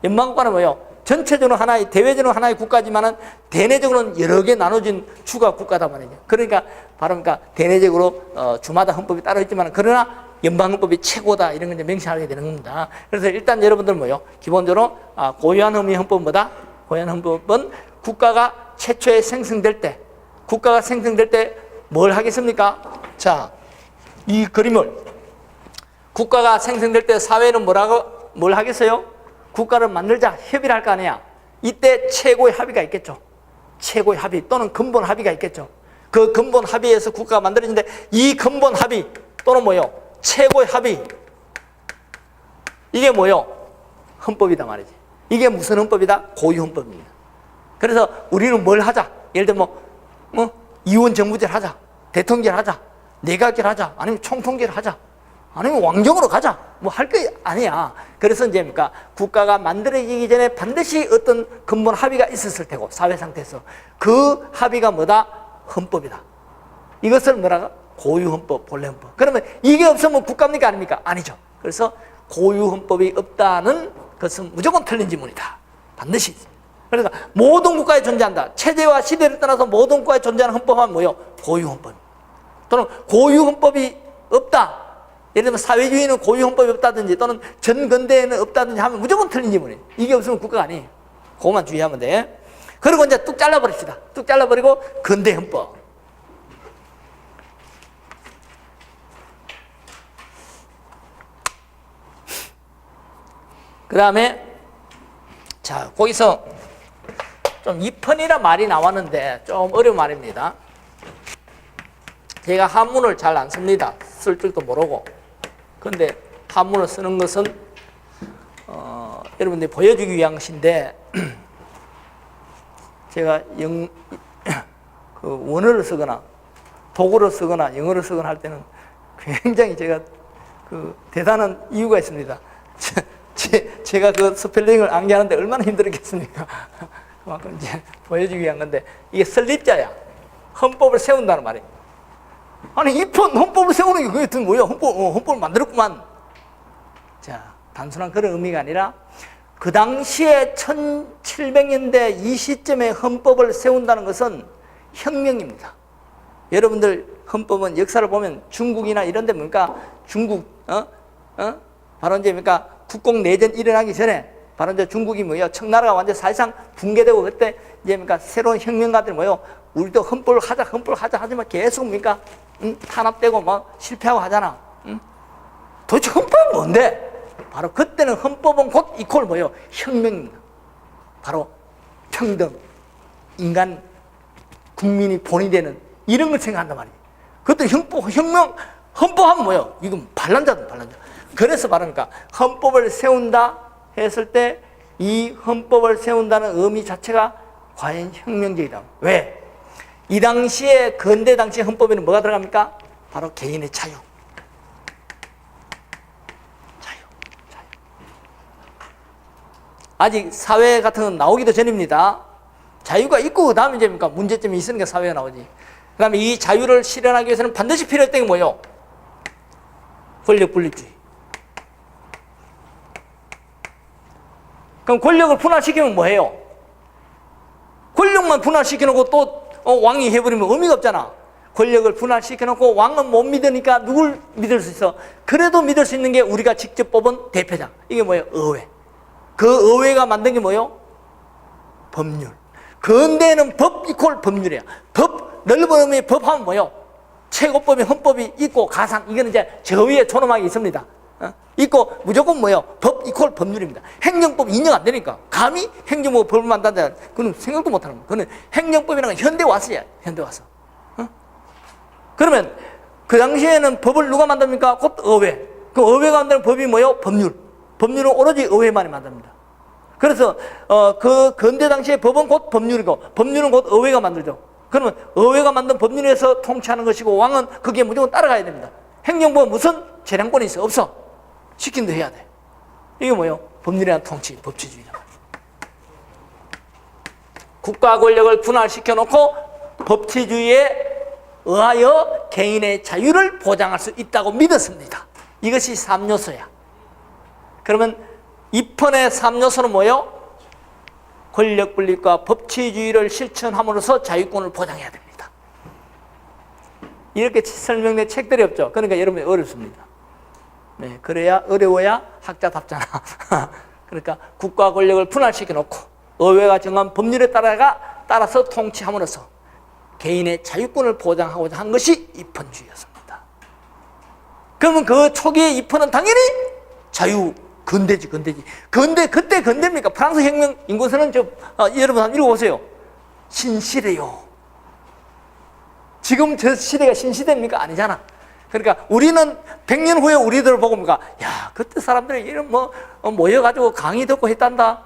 연방국가는 뭐예요? 전체적으로 하나의, 대외적으로 하나의 국가지만은 대내적으로는 여러 개 나눠진 추가 국가다 말이죠. 그러니까 바로 대내적으로 주마다 헌법이 따로 있지만, 그러나 연방헌법이 최고다, 이런 걸 이제 명시하게 되는 겁니다. 그래서 일단 여러분들 뭐요? 기본적으로 고유한 의미의 헌법은 뭐다? 고유한 헌법은 국가가 최초에 생성될 때, 국가가 생성될 때 뭘 하겠습니까? 자, 이 그림을, 국가가 생성될 때 사회는 뭘 하겠어요? 국가를 만들자, 협의를 할 거 아니야. 이때 최고의 합의가 있겠죠. 최고의 합의 또는 근본 합의가 있겠죠. 그 근본 합의에서 국가가 만들어지는데, 이 근본 합의 또는 뭐요? 최고의 합의, 이게 뭐요? 헌법이다 말이지. 이게 무슨 헌법이다? 고유 헌법입니다. 그래서 우리는 뭘 하자? 예를 들면 이원 정부제를 하자, 대통령제를 하자, 내각제를 하자, 아니면 총통제를 하자, 아니면 왕정으로 가자, 뭐 할 게 아니야. 그래서 이제 뭡니까? 국가가 만들어지기 전에 반드시 어떤 근본 합의가 있었을 테고, 사회 상태에서 그 합의가 뭐다? 헌법이다. 이것을 뭐라고? 고유헌법, 본래헌법. 그러면 이게 없으면 국가입니까? 아닙니까? 아니죠. 그래서 고유헌법이 없다는 것은 무조건 틀린 지문이다. 반드시. 그러니까 모든 국가에 존재한다. 체제와 시대를 떠나서 모든 국가에 존재하는 헌법은 뭐예요? 고유헌법. 또는 고유헌법이 없다. 예를 들면 사회주의는 고유헌법이 없다든지, 또는 전근대에는 없다든지 하면 무조건 틀린 지문이에요. 이게 없으면 국가가 아니에요. 그것만 주의하면 돼. 그리고 이제 뚝 잘라버립시다. 뚝 잘라버리고 근대헌법. 그 다음에 자, 거기서 좀 입헌이란 말이 나왔는데 좀 어려운 말입니다. 제가 한문을 잘 안 씁니다. 쓸 줄도 모르고. 그런데 한문을 쓰는 것은 여러분들이 보여주기 위한 것인데, 제가 원어를 쓰거나 독어를 쓰거나 영어를 쓰거나 할 때는 굉장히 제가 대단한 이유가 있습니다. 제가 그 스펠링을 암기하는데 얼마나 힘들었겠습니까? 그만큼 이제 보여주기 위한 건데, 이게 설립자야. 헌법을 세운다는 말이에요. 아니, 입헌 헌법을 세우는 게 그게 뭐야? 헌법을 만들었구만. 자, 단순한 그런 의미가 아니라, 그 당시에 1700년대 이 시점에 헌법을 세운다는 것은 혁명입니다. 여러분들 헌법은 역사를 보면 중국이나 이런 데 뭡니까? 중국, 바로 이제 뭡니까? 국공 내전 일어나기 전에 바로 이제 중국이 뭐예요? 청나라가 완전 사실상 붕괴되고, 그때 이제 뭡니까? 새로운 혁명가들이 뭐예요? 우리도 헌법을 하자 하지만 계속 뭡니까? 탄압되고 막 실패하고 하잖아. 도대체 헌법은 뭔데? 바로 그때는 헌법은 곧 이퀄 뭐예요? 혁명입니다. 바로 평등, 인간 국민이 본이 되는 이런 걸 생각한단 말이에요. 그것도 헌법하면 뭐예요? 이건 반란자다, 반란자. 그래서 말하니까 헌법을 세운다 했을 때 이 헌법을 세운다는 의미 자체가 과연 혁명적이다. 왜? 이 당시에 근대 당시 헌법에는 뭐가 들어갑니까? 바로 개인의 자유. 아직 사회 같은 건 나오기도 전입니다. 자유가 있고 그 다음에 이제 문제점이 있으니까 사회가 나오지. 그 다음에 이 자유를 실현하기 위해서는 반드시 필요했던 게 뭐예요? 권력 분립주의. 그럼 권력을 분할시키면 뭐예요? 권력만 분할시켜놓고 또 왕이 해버리면 의미가 없잖아. 권력을 분할시켜놓고 왕은 못 믿으니까 누굴 믿을 수 있어? 그래도 믿을 수 있는 게 우리가 직접 뽑은 대표장. 이게 뭐예요? 의회. 그 의회가 만든 게 뭐예요? 법률. 근대는 법 이퀄 법률이야. 법, 넓은 의미의 법하면 뭐예요? 최고법이 헌법이 있고 가상, 이거는 이제 저 위에 존엄하게 있습니다. 있고 무조건 뭐예요? 법 이퀄 법률입니다. 행정법 인정 안 되니까 감히 행정법 법을 만든다, 그건 생각도 못 하는 거예요. 그건 행정법이라는 건 현대 와서야, 현대 와서. 그러면 그 당시에는 법을 누가 만듭니까? 곧 의회. 그 의회가 만드는 법이 뭐예요? 법률. 법률은 오로지 의회만이 만듭니다. 그래서 그 근대 당시의 법은 곧 법률이고 법률은 곧 의회가 만들죠. 그러면 의회가 만든 법률에서 통치하는 것이고 왕은 거기에 무조건 따라가야 됩니다. 행정부는 무슨 재량권이 있어? 없어. 시킨 대로 해야 돼. 이게 뭐예요? 법률이란 통치, 법치주의잖아. 국가 권력을 분할시켜 놓고 법치주의에 의하여 개인의 자유를 보장할 수 있다고 믿었습니다. 이것이 3요소야. 그러면 2편의 3요소는 뭐예요? 권력 분립과 법치주의를 실천함으로써 자유권을 보장해야 됩니다. 이렇게 설명된 책들이 없죠. 그러니까 여러분이 어렵습니다. 네, 그래야 어려워야 학자답잖아. 그러니까 국가 권력을 분할시켜 놓고 의회가 정한 법률에 따라서 통치함으로써 개인의 자유권을 보장하고자 한 것이 입헌주의였습니다. 그러면 그 초기의 입헌은 당연히 자유 근대지. 근대 그때 근대입니까? 프랑스 혁명 인구선은 여러분 한번 읽어보세요. 신시대요. 지금 저 시대가 신시대입니까? 아니잖아. 그러니까 우리는 100년 후에 우리들을 보고 보니까 야, 그때 사람들이 이런 모여가지고 강의 듣고 했단다.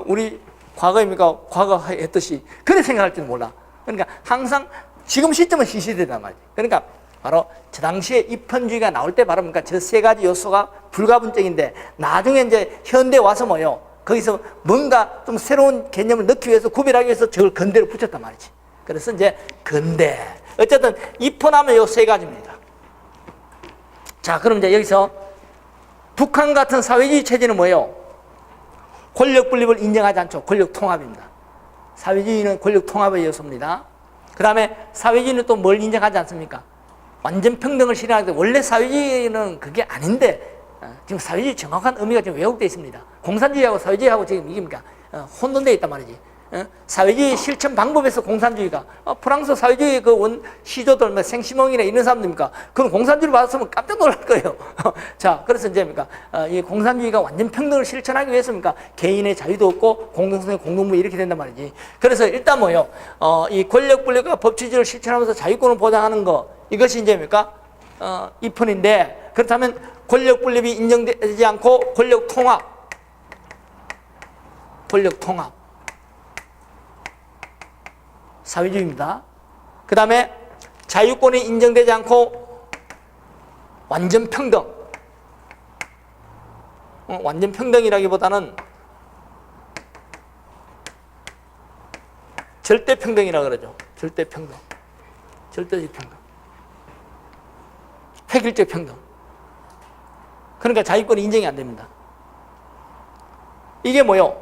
우리 과거입니까? 과거 했듯이 그래 생각할지는 몰라. 그러니까 항상 지금 시점은 신시대단 말이지. 그러니까 바로 저 당시에 입헌주의가 나올 때 바로 그러니까 저 세 가지 요소가 불가분적인데 나중에 이제 현대 와서 뭐요? 거기서 뭔가 좀 새로운 개념을 넣기 위해서 구별하기 위해서 저걸 근대로 붙였단 말이지. 그래서 이제 근대. 어쨌든 입헌하면 요 세 가지입니다. 자, 그럼 이제 여기서 북한 같은 사회주의 체제는 뭐예요? 권력 분립을 인정하지 않죠. 권력 통합입니다. 사회주의는 권력 통합의 요소입니다. 그 다음에 사회주의는 또 뭘 인정하지 않습니까? 완전 평등을 실현하는데 원래 사회주의는 그게 아닌데 지금 사회주의 정확한 의미가 지금 왜곡되어 있습니다. 공산주의하고 사회주의하고 지금 이깁니까? 혼돈되어 있단 말이지. 사회주의 실천 방법에서 공산주의가 프랑스 사회주의 그 시조들 생시몽이나 이런 사람들입니까? 그건 공산주의를 받았으면 깜짝 놀랄 거예요. 자, 그래서 이제 이 공산주의가 완전 평등을 실천하기 위해서입니까? 개인의 자유도 없고 공동성의 공동무 이렇게 된단 말이지. 그래서 일단 뭐요? 이 권력 분립과 법치주의를 실천하면서 자유권을 보장하는 거 이것이 이제 뭡니까? 입헌인데 그렇다면 권력 분립이 인정되지 않고 권력 통합 사회주의입니다. 그 다음에 자유권이 인정되지 않고 완전 평등. 완전 평등이라기보다는 절대 평등이라고 그러죠. 절대 평등. 절대적 평등. 획일적 평등. 그러니까 자유권이 인정이 안 됩니다. 이게 뭐요?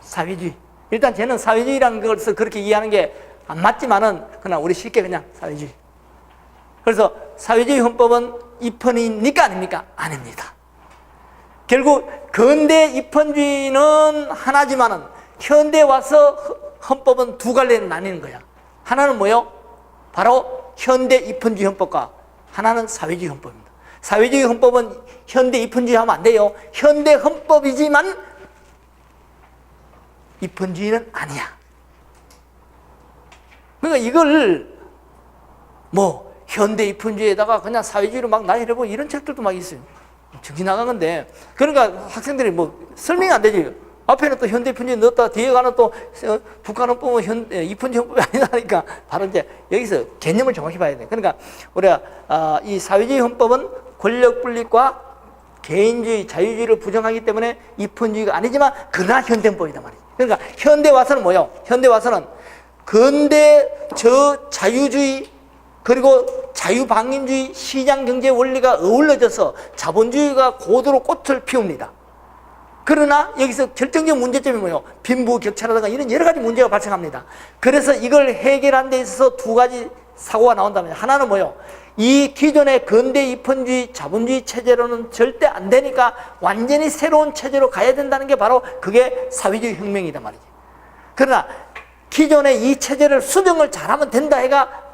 사회주의. 일단 저는 사회주의라는 것을 그렇게 이해하는 게 안 맞지만은 그냥 우리 쉽게 그냥 사회주의. 그래서 사회주의 헌법은 입헌입니까? 아닙니까? 아닙니다. 결국 근대 입헌주의는 하나지만은 현대 와서 헌법은 두 갈래로 나뉘는 거야. 하나는 뭐요? 바로 현대 입헌주의 헌법과 하나는 사회주의 헌법입니다. 사회주의 헌법은 현대 입헌주의 하면 안 돼요. 현대 헌법이지만 입헌주의는 아니야. 그러니까 이걸 뭐 현대 입헌주의에다가 그냥 사회주의로 막 나열해보고 이런 책들도 막 있어요. 정신 나간 건데. 그러니까 학생들이 뭐 설명이 안 되지. 앞에는 또 현대 입헌주의 넣었다 뒤에 가는 또 북한헌법은 입헌주의 헌법이 아니라니까 바로 이제 여기서 개념을 정확히 봐야 돼. 그러니까 우리가 이 사회주의 헌법은 권력 분립과 개인주의, 자유주의를 부정하기 때문에 입헌주의가 아니지만 그러나 현대헌법이다 말이지. 그러니까 현대 와서는 뭐요? 현대 와서는 근대 자유주의 그리고 자유방임주의, 시장경제 원리가 어우러져서 자본주의가 고도로 꽃을 피웁니다. 그러나 여기서 결정적 문제점이 뭐예요? 빈부격차라든가 이런 여러 가지 문제가 발생합니다. 그래서 이걸 해결하는 데 있어서 두 가지 사고가 나온다면 하나는 뭐예요? 이 기존의 근대 입헌주의, 자본주의 체제로는 절대 안 되니까 완전히 새로운 체제로 가야 된다는 게 바로 그게 사회주의 혁명이다 말이지. 그러나 기존의 이 체제를 수정을 잘하면 된다 해가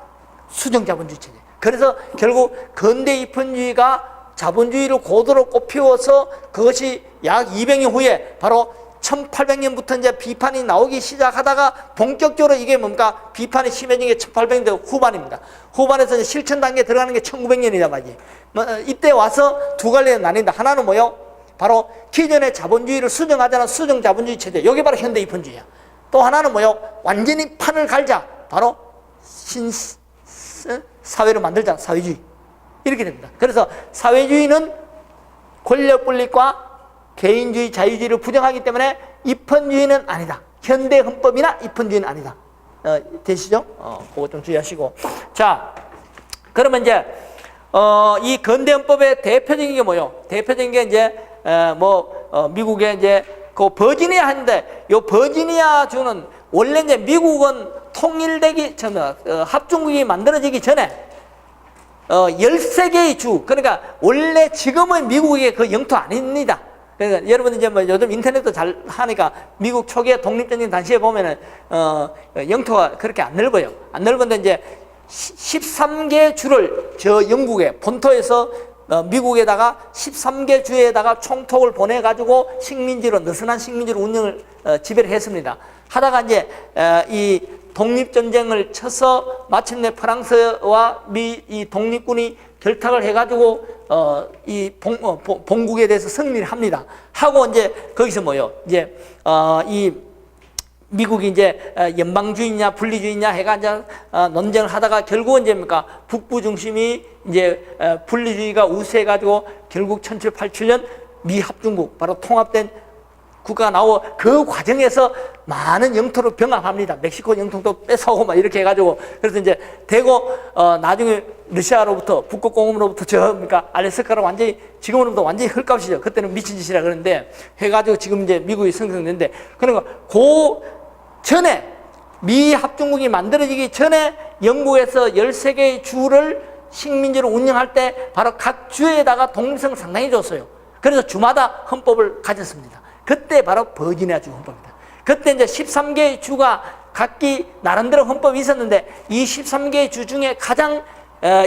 수정자본주의 체제. 그래서 결국 근대 입헌주의가 자본주의를 고도로 꽃피워서 그것이 약 200년 후에 바로 1800년부터 이제 비판이 나오기 시작하다가 본격적으로 이게 뭡니까? 비판이 심해진 게 1800년대 후반입니다. 후반에서 이제 실천 단계에 들어가는 게 1900년이란 말이지. 이때 와서 두 갈래로 나뉜다. 하나는 뭐요? 바로 기존의 자본주의를 수정하자는 수정 자본주의 체제. 이게 바로 현대 입헌주의야. 또 하나는 뭐요? 완전히 판을 갈자. 바로 사회를 만들자. 사회주의. 이렇게 됩니다. 그래서 사회주의는 권력 분립과 개인주의, 자유주의를 부정하기 때문에 입헌주의는 아니다. 현대 헌법이나 입헌주의는 아니다. 되시죠? 그거 좀 주의하시고. 자, 그러면 이제 이 근대 헌법의 대표적인 게 뭐요? 대표적인 게 이제 미국의 이제 그 버지니아 하는데 요 버지니아 주는 원래 이제 미국은 통일되기 전 합중국이 만들어지기 전에 13개의 주, 그러니까 원래 지금은 미국의 그 영토 아닙니다. 그러니까 여러분 이제 뭐 요즘 인터넷도 잘 하니까 미국 초기에 독립전쟁 당시에 보면은 영토가 그렇게 안 넓어요. 안 넓은데 이제 13개 주를 저 영국의 본토에서 미국에다가 13개 주에다가 총독을 보내가지고 식민지로 느슨한 식민지로 운영을 지배를 했습니다. 하다가 이제 이 독립전쟁을 쳐서 마침내 프랑스와 이 독립군이 결탁을 해가지고 이 본국에 대해서 승리를 합니다. 하고 이제 거기서 뭐요? 이제 이 미국이 이제 연방주의냐 분리주의냐 해가 이제 논쟁을 하다가 결국은 이제 뭡니까? 북부 중심이 이제 분리주의가 우세해가지고 결국 1787년 미합중국 바로 통합된 국가가 나오고 그 과정에서 많은 영토를 병합합니다. 멕시코 영토도 뺏어오고 막 이렇게 해가지고 그래서 이제 대고 나중에 러시아로부터 북극공업으로부터 그러니까 알래스카로 완전히 지금으로부터 완전히 헐값이죠. 그때는 미친 짓이라 그러는데 해가지고 지금 이제 미국이 생성됐는데 그러니까 그 전에 미합중국이 만들어지기 전에 영국에서 13개의 주를 식민지로 운영할 때 바로 각 주에다가 독립성을 상당히 줬어요. 그래서 주마다 헌법을 가졌습니다. 그때 바로 버지니아 주 헌법입니다. 그때 이제 13개의 주가 각기 나름대로 헌법이 있었는데 이 13개의 주 중에 가장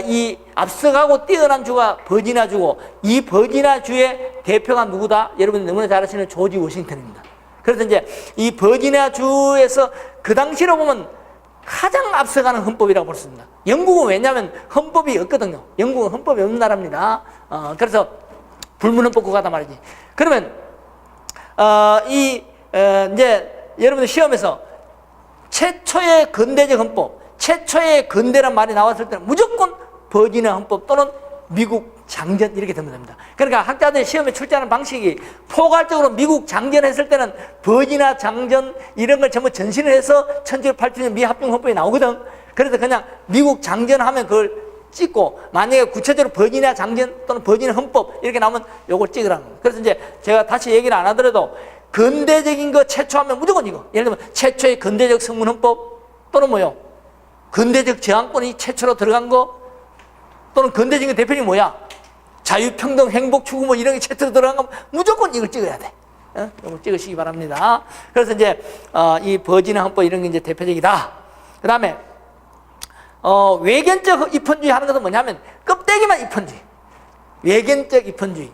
이 앞서가고 뛰어난 주가 버지니아 주고 이 버지니아 주의 대표가 누구다? 여러분이 너무나 잘 아시는 조지 워싱턴입니다. 그래서 이제 이 버지니아 주에서 그 당시로 보면 가장 앞서가는 헌법이라고 볼 수 있습니다. 영국은 왜냐하면 헌법이 없거든요. 영국은 헌법이 없는 나라입니다. 그래서 불문헌법 국가다 말이지. 그러면 이제 여러분들 시험에서 최초의 근대적 헌법, 최초의 근대란 말이 나왔을 때는 무조건 버지니아 헌법 또는 미국 장전 이렇게 되면 됩니다. 그러니까 학자들이 시험에 출제하는 방식이 포괄적으로 미국 장전했을 때는 버지니아 장전 이런 걸 전부 전신을 해서 1787년 미합중 헌법이 나오거든. 그래서 그냥 미국 장전하면 그걸 찍고 만약에 구체적으로 버지니아 장전 또는 버지니아 헌법 이렇게 나오면 요걸 찍으라는 거예요. 그래서 이제 제가 다시 얘기를 안 하더라도 근대적인 거 최초하면 무조건 이거. 예를 들면 최초의 근대적 성문헌법 또는 뭐요? 근대적 저항권이 최초로 들어간 거 또는 근대적인 대표적인 뭐야? 자유평등 행복 추구 뭐 이런 게 최초로 들어간 거 무조건 이걸 찍어야 돼. 이걸 찍으시기 바랍니다. 그래서 이제 이 버지니아 헌법 이런 게 이제 대표적이다. 그 다음에 외견적 입헌주의 하는 것은 뭐냐면 껍데기만 입헌주의, 외견적 입헌주의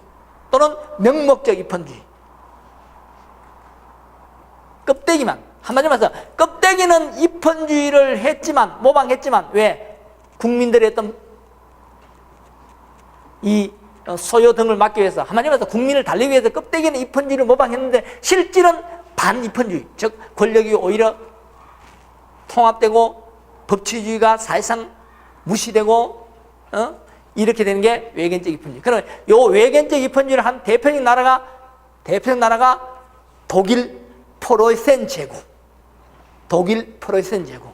또는 명목적 입헌주의. 껍데기만 한마디로 말해서 껍데기는 입헌주의를 했지만, 모방했지만, 왜? 국민들의 어떤 이 소요 등을 막기 위해서, 한마디로 말해서 국민을 달리기 위해서 껍데기는 입헌주의를 모방했는데 실질은 반입헌주의, 즉 권력이 오히려 통합되고 법치주의가 사실상 무시되고 이렇게 되는 게 외견적 입헌주의. 그러면 요 외견적 입헌주의를 한 대표적인 나라가 독일 프로이센 제국. 독일 프로이센 제국.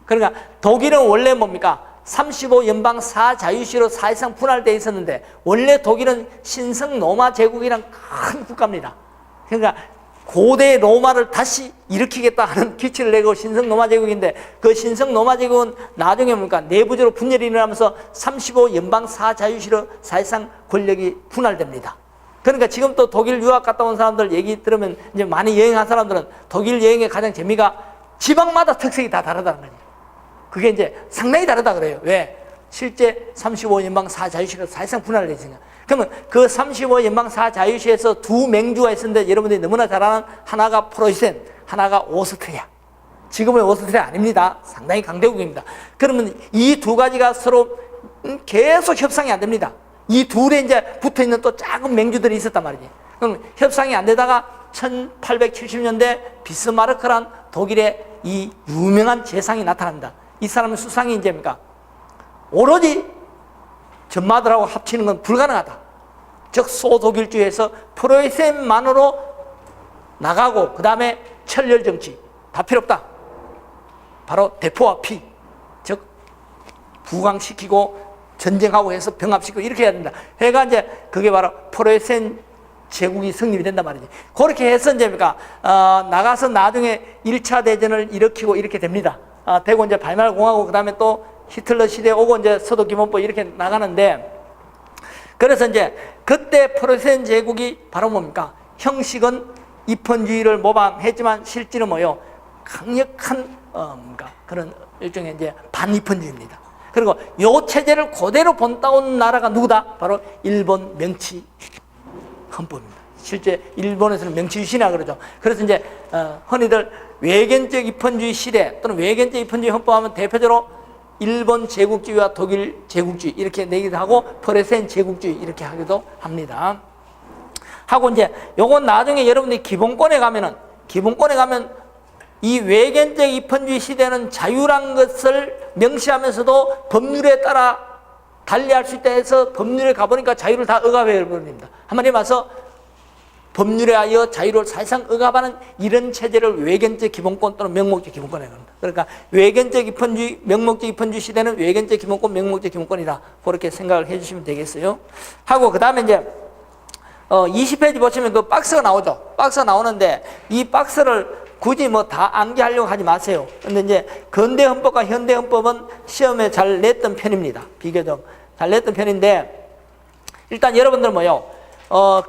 그러니까 독일은 원래 뭡니까? 35연방 4자유시로 사실상 분할되어 있었는데 원래 독일은 신성 로마 제국이란 큰 국가입니다. 그러니까 고대 로마를 다시 일으키겠다 하는 기치를 내고 신성 로마 제국인데 그 신성 로마 제국은 나중에 뭡니까? 내부적으로 분열이 일어나면서 35연방 4자유시로 사실상 권력이 분할됩니다. 그러니까 지금 또 독일 유학 갔다 온 사람들 얘기 들으면 이제 많이 여행한 사람들은 독일 여행의 가장 재미가 지방마다 특색이 다 다르다는 거죠. 그게 이제 상당히 다르다 그래요. 왜? 실제 35연방 4자유시가 사실상 분할되어 있으니까. 그러면 그 35연방 4자유시에서 두 맹주가 있었는데 여러분들이 너무나 잘 아는 하나가 프로이센, 하나가 오스트리아. 지금의 오스트리아 아닙니다. 상당히 강대국입니다. 그러면 이 두 가지가 서로 계속 협상이 안 됩니다. 이 둘에 이제 붙어 있는 또 작은 맹주들이 있었단 말이지. 그럼 협상이 안 되다가 1870년대 비스마르크란 독일의 이 유명한 재상이 나타납니다. 이 사람은 수상이 이제 뭡니까? 오로지 전마들하고 합치는 건 불가능하다. 즉 소독일주의에서 프로이센만으로 나가고 그 다음에 철렬정치 다 필요 없다. 바로 대포와 피, 즉 부강시키고 전쟁하고 해서 병합시키고 이렇게 해야 된다. 해가 이제 그게 바로 프로이센 제국이 성립이 된단 말이지. 그렇게 해서 이제 뭡니까? 나가서 나중에 1차 대전을 일으키고 이렇게 됩니다. 되고 이제 발말공화국 그 다음에 또 히틀러 시대에 오고 이제 서독기본법 이렇게 나가는데 그래서 이제 그때 프로이센 제국이 바로 뭡니까? 형식은 입헌주의를 모방했지만 실질은 뭐요? 강력한 그런 일종의 이제 반입헌주의입니다. 그리고 요 체제를 그대로 본따온 나라가 누구다? 바로 일본 명치 헌법입니다. 실제 일본에서는 명치유신이라 그러죠. 그래서 이제 흔히들 외견적 입헌주의 시대 또는 외견적 입헌주의 헌법하면 대표적으로 일본 제국주의와 독일 제국주의 이렇게 내기도 하고 프로이센 제국주의 이렇게 하기도 합니다. 하고 이제 요건 나중에 여러분들이 기본권에 가면 이 외견적 입헌주의 시대는 자유란 것을 명시하면서도 법률에 따라 달리할 수 있다 해서 법률에 가보니까 자유를 다 억압해버립니다. 한마디로 말해서 법률에 하여 자유를 사실상 억압하는 이런 체제를 외견적 기본권 또는 명목적 기본권이라고 합니다. 그러니까 외견적 입헌주의, 명목적 입헌주의 시대는 외견적 기본권, 명목적 기본권이다. 그렇게 생각을 해주시면 되겠어요. 하고 그 다음에 이제 20페이지 보시면 그 박스가 나오죠. 박스가 나오는데 이 박스를 굳이 뭐 다 암기하려고 하지 마세요. 근데 이제 근대 헌법과 현대 헌법은 시험에 잘 냈던 편입니다. 비교적 잘 냈던 편인데 일단 여러분들 뭐요?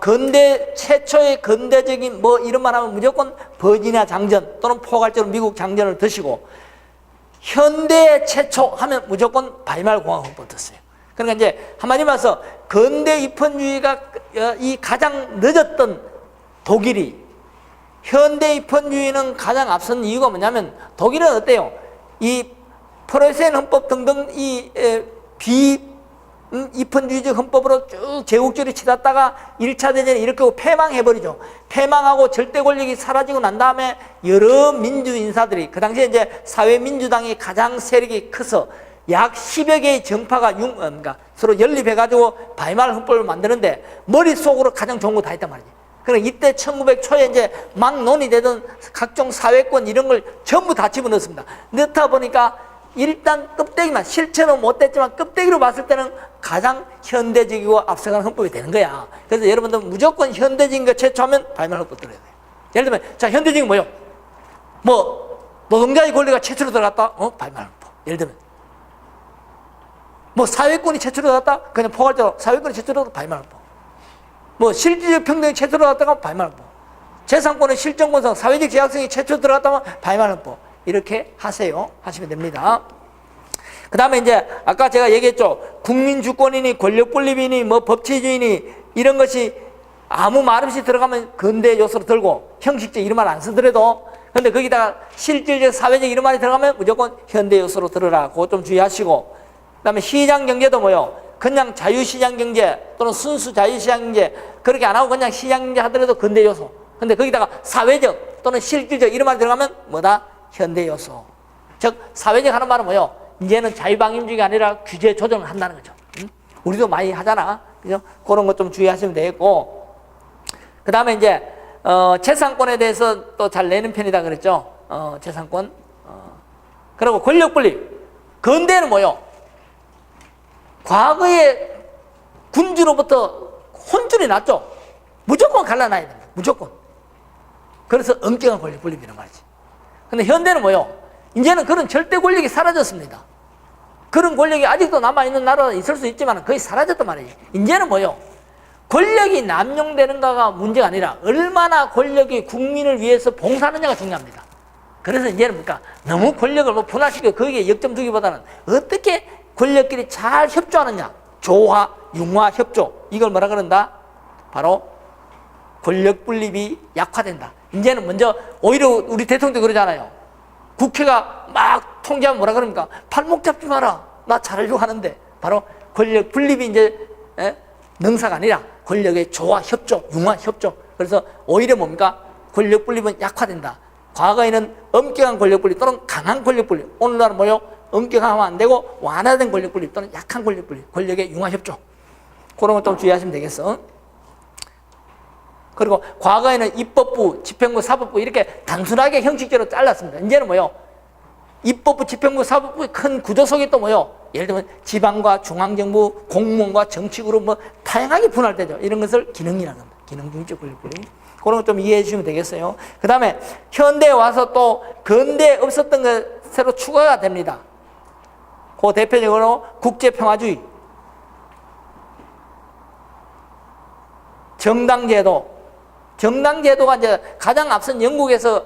근대 최초의 근대적인 뭐 이런 말 하면 무조건 버지니아 장전 또는 포괄적으로 미국 장전을 드시고 현대 최초 하면 무조건 바이말 공화국법 떴어요. 그러니까 이제 한마디로 말해서 근대 입헌주의가 이 가장 늦었던 독일이 현대 입헌주의는 가장 앞선 이유가 뭐냐면 독일은 어때요? 이 프로이센 헌법 등등 이 입헌주의적 헌법으로 쭉 제국주의를 치닫다가 1차 대전에 일으키고 패망해버리죠. 패망하고 절대 권력이 사라지고 난 다음에 여러 민주 인사들이 그 당시에 이제 사회민주당이 가장 세력이 커서 약 10여 개의 정파가 그러니까 서로 연립해가지고 바이마르 헌법을 만드는데 머릿속으로 가장 좋은 거 다 했단 말이지. 그러니까 이때 1900 초에 이제 막 논의되던 각종 사회권 이런 걸 전부 다 집어넣습니다. 넣다 보니까 일단 껍데기만 실체는 못됐지만 껍데기로 봤을 때는 가장 현대적이고 앞서가는 헌법이 되는 거야. 그래서 여러분들 무조건 현대적인 거 최초하면 바이마르 헌법 들어야 돼요. 예를 들면 자 현대적인 뭐요? 뭐 노동자의 권리가 최초로 들어갔다? 바이마르 헌법. 예를 들면 뭐 사회권이 최초로 들어갔다? 그냥 포괄적으로 사회권이 최초로 들어갔다? 바이마르 헌법. 뭐 실질적 평등이 최초로 들어갔다가 바이마르 헌법. 재산권의 실정권성, 사회적 제약성이 최초로 들어갔다면 바이마르 헌법. 이렇게 하시면 됩니다. 그 다음에 이제 아까 제가 얘기했죠. 국민주권이니 권력분립이니 뭐 법치주의니 이런 것이 아무 말 없이 들어가면 근대 요소로 들고 형식적 이런 말 안 쓰더라도 근데 거기다가 실질적 사회적 이런 말이 들어가면 무조건 현대 요소로 들으라. 그거 좀 주의하시고 그다음에 시장 경제도 뭐요? 그냥 자유시장 경제 또는 순수 자유시장 경제 그렇게 안 하고 그냥 시장 경제 하더라도 근대 요소. 근데 거기다가 사회적 또는 실질적 이런 말이 들어가면 뭐다? 현대 요소. 즉 사회적 하는 말은 뭐요? 이제는 자유방임주의가 아니라 규제 조정을 한다는 거죠. 우리도 많이 하잖아. 그죠? 그런 것 좀 주의하시면 되겠고. 그 다음에 이제, 재산권에 대해서 또 잘 내는 편이다 그랬죠. 재산권. 그리고 권력 분립. 근대는 뭐요? 과거에 군주로부터 혼쭐이 났죠. 무조건 갈라놔야 됩니다. 무조건. 그래서 엄격한 권력 분립이란 말이지. 근데 현대는 뭐요? 이제는 그런 절대 권력이 사라졌습니다. 그런 권력이 아직도 남아있는 나라가 있을 수 있지만 거의 사라졌단 말이에요. 이제는 뭐요? 권력이 남용되는가가 문제가 아니라 얼마나 권력이 국민을 위해서 봉사하느냐가 중요합니다. 그래서 이제는 뭡니까? 너무 권력을 뭐 분할시키고 거기에 역점 두기보다는 어떻게 권력끼리 잘 협조하느냐. 조화, 융화, 협조. 이걸 뭐라 그런다? 바로 권력 분립이 약화된다. 이제는 먼저 오히려 우리 대통령도 그러잖아요. 국회가 막 통제하면 뭐라 그럽니까? 발목 잡지 마라. 나 잘하려고 하는데. 바로 권력 분립이 이제 능사가 아니라 권력의 조화, 협조, 융화, 협조. 그래서 오히려 뭡니까? 권력 분립은 약화된다. 과거에는 엄격한 권력 분립 또는 강한 권력 분립. 오늘날은 뭐요? 엄격하면 안 되고 완화된 권력 분립 또는 약한 권력 분립. 권력의 융화, 협조. 그런 것 좀 주의하시면 되겠어. 그리고 과거에는 입법부, 집행부, 사법부 이렇게 단순하게 형식적으로 잘랐습니다. 이제는 뭐요? 입법부, 집행부, 사법부의 큰 구조 속에 또 뭐요? 예를 들면 지방과 중앙정부, 공무원과 정치그룹 뭐 다양하게 분할되죠. 이런 것을 기능이라는 겁니다. 기능중립적 권력분립. 그런 거 좀 이해해 주시면 되겠어요. 그 다음에 현대에 와서 또 근대에 없었던 것 새로 추가가 됩니다. 그 대표적으로 국제평화주의, 정당제도. 정당제도가 이제 가장 앞선 영국에서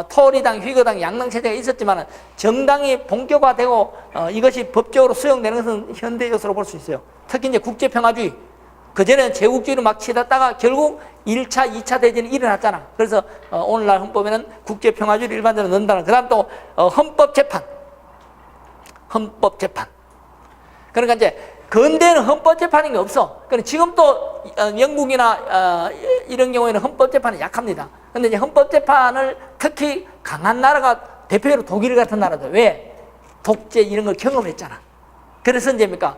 토리당, 휘거당, 양당체제가 있었지만 정당이 본격화되고 이것이 법적으로 수용되는 것은 현대 요소로 볼 수 있어요. 특히 이제 국제평화주의. 그전에는 제국주의를 막 치닫다가 결국 1차, 2차 대전이 일어났잖아. 그래서 오늘날 헌법에는 국제평화주의를 일반적으로 넣는다는. 그 다음 또 헌법재판. 헌법재판. 그러니까 이제 근대는 헌법재판이 없어. 그러니까 지금 또 영국이나 이런 경우에는 헌법재판이 약합니다. 근데 이제 헌법재판을 특히 강한 나라가 대표적으로 독일 같은 나라죠. 왜? 독재 이런 걸 경험했잖아. 그래서 이제 뭡니까?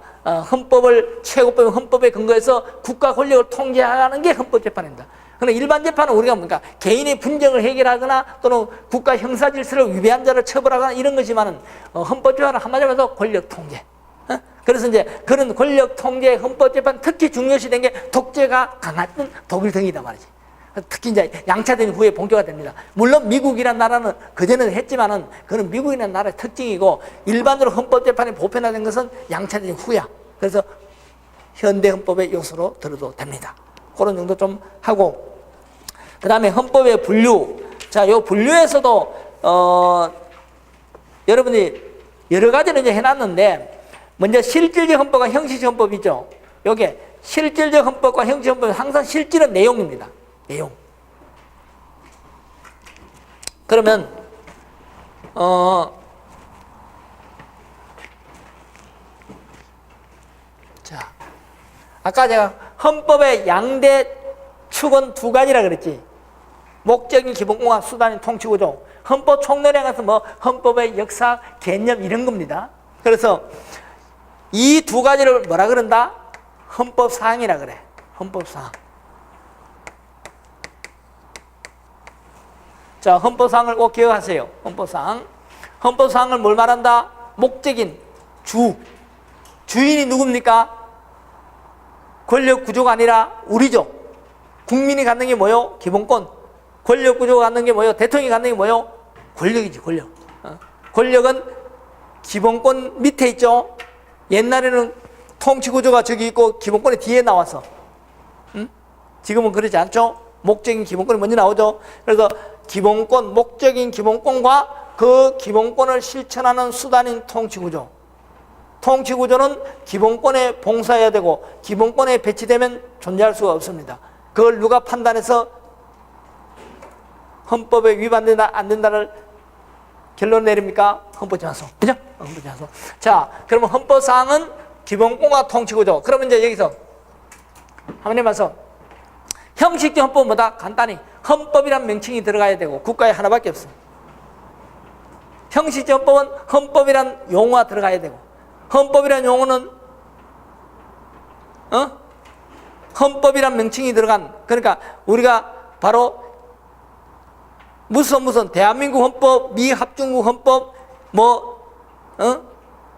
헌법을, 최고법의 헌법에 근거해서 국가 권력을 통제하는 게 헌법재판입니다. 그런데 일반 재판은 우리가 뭡니까? 개인의 분쟁을 해결하거나 또는 국가 형사 질서를 위배한 자를 처벌하거나 이런 거지만은 헌법재판은 한마디로 해서 권력 통제. 그래서 이제 그런 권력 통제 헌법재판 특히 중요시 된 게 독재가 강했던 독일 등이다 말이지. 특히 이제 양차 대전 후에 본격화됩니다. 물론 미국이라는 나라는 그전에는 했지만은 그는 미국이라는 나라의 특징이고 일반적으로 헌법재판이 보편화된 것은 양차 대전 후야. 그래서 현대 헌법의 요소로 들어도 됩니다. 그런 정도 좀 하고 그 다음에 헌법의 분류. 자, 요 분류에서도 여러분이 여러 가지를 이제 해놨는데. 먼저 실질적 헌법과 형식적 헌법이죠. 요게 실질적 헌법과 형식적 헌법은 항상 실질은 내용입니다. 내용. 그러면 자, 아까 제가 헌법의 양대 축은 두 가지라 그랬지. 목적인 기본공학, 수단인 통치구조. 헌법 총론에 가서 뭐 헌법의 역사, 개념 이런 겁니다. 그래서 이 두 가지를 뭐라 그런다? 헌법사항이라 그래. 헌법사항. 자, 헌법사항을 꼭 기억하세요. 헌법사항. 헌법사항을 뭘 말한다? 목적인, 주인이 누굽니까? 권력구조가 아니라 우리죠. 국민이 갖는 게 뭐요? 기본권. 권력구조가 갖는 게 뭐요? 대통령이 갖는 게 뭐요? 권력이지, 권력. 권력은 기본권 밑에 있죠. 옛날에는 통치구조가 저기 있고 기본권이 뒤에 나와서 지금은 그러지 않죠. 목적인 기본권이 먼저 나오죠. 그래서 기본권, 목적인 기본권과 그 기본권을 실천하는 수단인 통치구조. 통치구조는 기본권에 봉사해야 되고 기본권에 배치되면 존재할 수가 없습니다. 그걸 누가 판단해서 헌법에 위반된다 안 된다를 결론 내립니까? 헌법재판소. 그죠? 헌법재판소. 자, 그러면 헌법사항은 기본권과 통치구조. 그러면 이제 여기서 한번 해봐서 형식적 헌법은 뭐다? 간단히 헌법이란 명칭이 들어가야 되고 국가에 하나밖에 없습니다. 형식적 헌법은 헌법이란 용어가 들어가야 되고 헌법이란 용어는 헌법이란 명칭이 들어간, 그러니까 우리가 바로 무슨 대한민국 헌법, 미 합중국 헌법,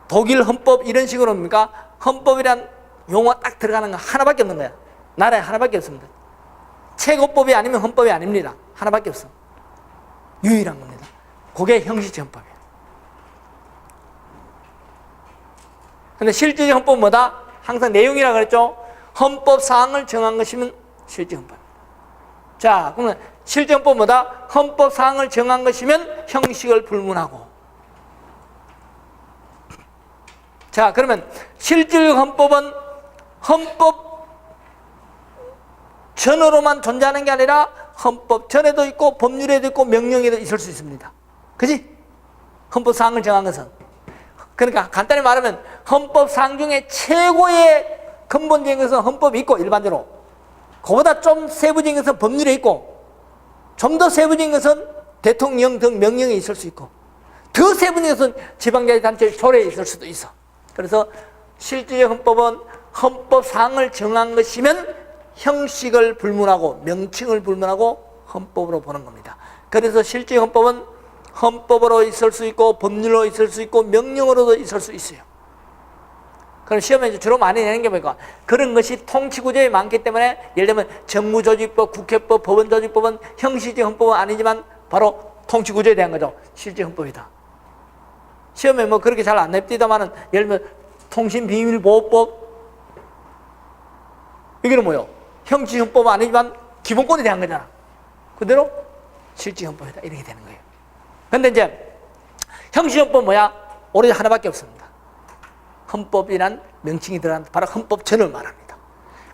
독일 헌법 이런 식으로 뭡니까? 헌법이란 용어 딱 들어가는 거 하나밖에 없는 거야. 나라에 하나밖에 없습니다. 최고법이 아니면 헌법이 아닙니다. 하나밖에 없어. 유일한 겁니다. 그게 형식적 헌법이에요. 근데 실질적 헌법은 뭐다? 항상 내용이라고 그랬죠? 헌법 사항을 정한 것이면 실질적 헌법입니다. 자, 그러면 실질적 헌법은 뭐다? 헌법 사항을 정한 것이면 형식을 불문하고. 자, 그러면 실질적 헌법은 헌법 전으로만 존재하는 게 아니라 헌법 전에도 있고 법률에도 있고 명령에도 있을 수 있습니다. 그지? 헌법 사항을 정한 것은. 그러니까 간단히 말하면 헌법 사항 중에 최고의 근본적인 것은 헌법이 있고 일반적으로 그보다 좀 세부적인 것은 법률에 있고 좀 더 세부적인 것은 대통령 등 명령에 있을 수 있고 더 세부적인 것은 지방자치단체 조례에 있을 수도 있어. 그래서 실질적 헌법은 헌법 사항을 정한 것이면 형식을 불문하고 명칭을 불문하고 헌법으로 보는 겁니다. 그래서 실질적 헌법은 헌법으로 있을 수 있고 법률로 있을 수 있고 명령으로도 있을 수 있어요. 그럼 시험에 주로 많이 내는 게 뭐니까 그런 것이 통치구조에 많기 때문에 예를 들면 정무조직법, 국회법, 법원조직법은 형식적 헌법은 아니지만 바로 통치구조에 대한 거죠. 실질 헌법이다. 시험에 뭐 그렇게 잘 안 냅디다마는 예를 들면 통신비밀보호법 이게 뭐예요? 형식 헌법은 아니지만 기본권에 대한 거잖아. 그대로 실질 헌법이다 이렇게 되는 거예요. 근데 이제 형식 헌법은 뭐야? 오로지 하나밖에 없습니다. 헌법이란 명칭이 들어간 바로 헌법전을 말합니다.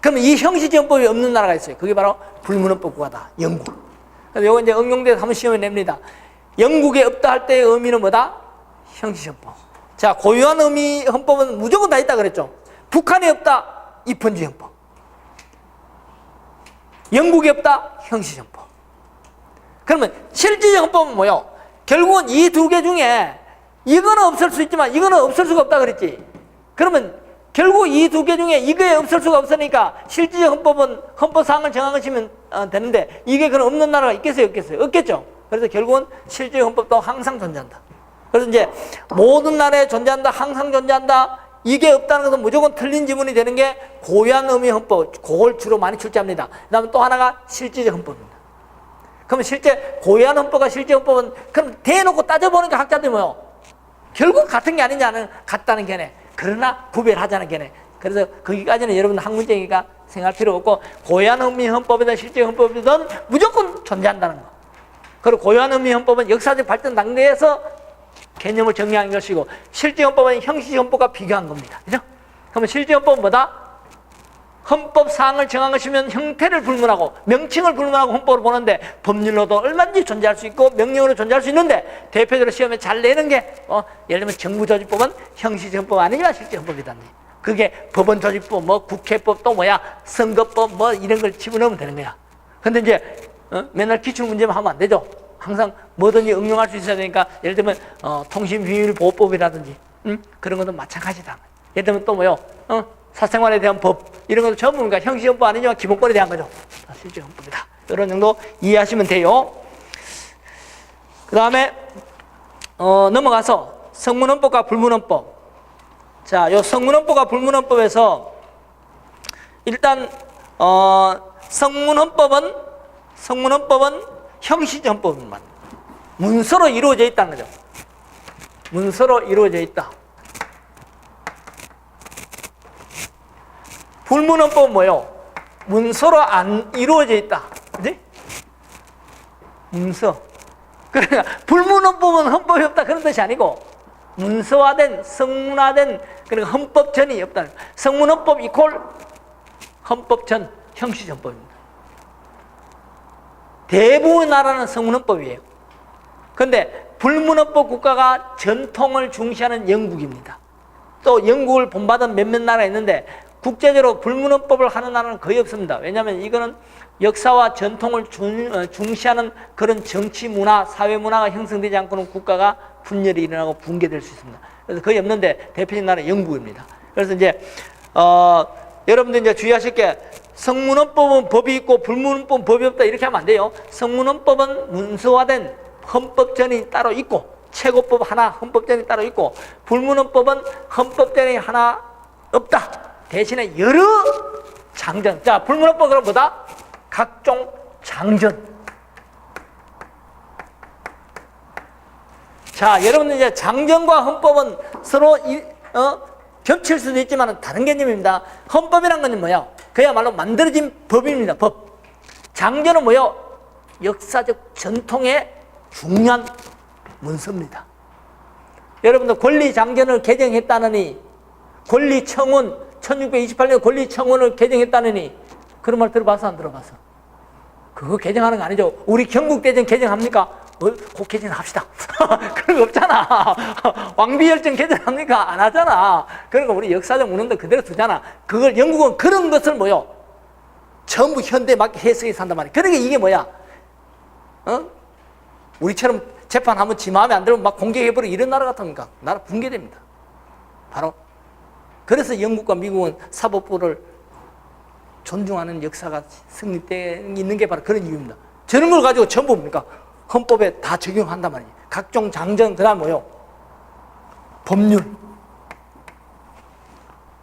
그러면 이 형식적 헌법이 없는 나라가 있어요. 그게 바로 불문헌법 국가다. 영국. 그래서 이거 이제 응용돼서 한번 시험에 냅니다. 영국에 없다 할 때의 의미는 뭐다? 형식적 헌법. 자, 고유한 의미 헌법은 무조건 다 있다 그랬죠. 북한에 없다 입헌지 헌법. 영국에 없다 형식적 헌법. 그러면 실질적 헌법은 뭐요? 결국은 이 두 개 중에 이거는 없을 수 있지만 이거는 없을 수가 없다 그랬지. 그러면 결국 이 두 개 중에 이거에 없을 수가 없으니까 실질적 헌법은 헌법사항을 정한 것이면 되는데 이게 그럼 없는 나라가 있겠어요? 없겠어요? 없겠죠. 그래서 결국은 실질적 헌법도 항상 존재한다. 그래서 이제 모든 나라에 존재한다, 항상 존재한다. 이게 없다는 것은 무조건 틀린 지문이 되는 게 고유한 의미 헌법, 그걸 주로 많이 출제합니다. 그 다음에 또 하나가 실질적 헌법입니다. 그러면 실제 고유한 헌법과 실질 헌법은 그럼 대놓고 따져보니까 학자들이 뭐요? 결국 같은 게 아니냐는 같다는 게네. 그러나 구별하자는 게네. 그래서 거기까지는 여러분 학문적이니까 생각할 필요 없고 고유한 의미 헌법이든 실질 헌법이든 무조건 존재한다는 거. 그리고 고유한 의미 헌법은 역사적 발전 단계에서 개념을 정리한 것이고 실질 헌법은 형식 헌법과 비교한 겁니다. 그죠? 그러면 실질 헌법은 뭐다? 헌법 사항을 정한 것이면 형태를 불문하고 명칭을 불문하고 헌법을 보는데 법률로도 얼마든지 존재할 수 있고 명령으로 존재할 수 있는데 대표적으로 시험에 잘 내는 게 예를 들면 정부조직법은 형식적 헌법 아니지만 실질 헌법이다. 그게 법원조직법, 뭐 국회법 또 뭐야 선거법 뭐 이런 걸 집어넣으면 되는 거야. 근데 이제 맨날 기출문제만 하면 안 되죠. 항상 뭐든지 응용할 수 있어야 되니까 예를 들면 통신비밀보호법이라든지 그런 것도 마찬가지다. 예를 들면 또 뭐요? 사생활에 대한 법 이런 것도 전부 그러니까 형식헌법 아니지만 기본권에 대한 거죠. 실질 헌법이다. 이런 정도 이해하시면 돼요. 그 다음에 넘어가서 성문헌법과 불문헌법. 자, 요 성문헌법과 불문헌법에서 일단 성문헌법은 형식적 헌법만 문서로 이루어져 있다는 거죠. 문서로 이루어져 있다. 불문헌법은 뭐예요? 문서로 안 이루어져 있다. 그지? 문서. 그러니까 불문헌법은 헌법이 없다 그런 뜻이 아니고 문서화된 성문화된 그러니까 헌법전이 없다. 성문헌법 이퀄 헌법전 형식헌법입니다. 대부분 나라는 성문헌법이에요. 그런데 불문헌법 국가가 전통을 중시하는 영국입니다. 또 영국을 본받은 몇몇 나라가 있는데 국제적으로 불문헌법을 하는 나라는 거의 없습니다. 왜냐하면 이거는 역사와 전통을 중시하는 그런 정치 문화, 사회 문화가 형성되지 않고는 국가가 분열이 일어나고 붕괴될 수 있습니다. 그래서 거의 없는데 대표적인 나라는 영국입니다. 그래서 이제 여러분들 이제 주의하실 게 성문헌법은 법이 있고 불문헌법은 법이 없다 이렇게 하면 안 돼요. 성문헌법은 문서화된 헌법전이 따로 있고 최고법 하나 헌법전이 따로 있고 불문헌법은 헌법전이 하나 없다. 대신에 여러 장전. 자, 불문헌법 그럼 뭐다? 각종 장전. 자, 여러분들 이제 장전과 헌법은 서로 겹칠 수도 있지만 다른 개념입니다. 헌법이란 건 뭐야? 그야말로 만들어진 법입니다. 법. 장전은 뭐요? 역사적 전통의 중요한 문서입니다. 여러분들 권리장전을 개정했다느니 권리청원 1628년 권리청원을 개정했다느니 그런 말 들어봐서 안 들어봐서? 그거 개정하는 거 아니죠. 우리 경국대전 개정합니까? 곧 개정합시다. 그런 거 없잖아. 왕비열전 개정합니까? 안 하잖아. 그러니까 우리 역사적 문헌도 그대로 두잖아. 그걸 영국은 그런 것을 뭐요? 전부 현대에 맞게 해석해서 한단 말이야. 그러니까 이게 뭐야? 우리처럼 재판하면 지 마음에 안 들면 막 공격해버리고 이런 나라 같으니까 나라 붕괴됩니다. 바로 그래서 영국과 미국은 사법부를 존중하는 역사가 성립되어 있는 게 바로 그런 이유입니다. 저런 걸 가지고 전부 뭡니까? 헌법에 다 적용한단 말이에요. 각종 장전, 그 다음 뭐요? 법률.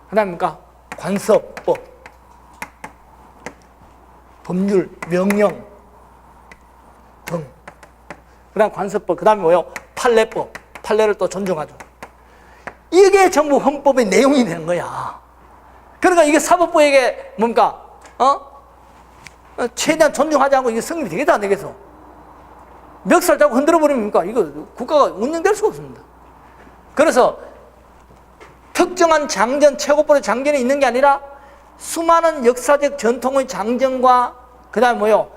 그 다음 뭡니까? 관서법. 법률, 명령 등. 그 다음 관서법, 그 다음에 뭐요? 판례법. 판례를 또 존중하죠. 이게 전부 헌법의 내용이 되는 거야. 그러니까 이게 사법부에게 뭡니까? 최대한 존중하지 않고 이게 성립이 되겠다, 안 되겠어? 멱살 잡고 흔들어 버립니까? 이거 국가가 운영될 수가 없습니다. 그래서 특정한 장전, 최고법의 장전이 있는 게 아니라 수많은 역사적 전통의 장전과 그 다음에 뭐요?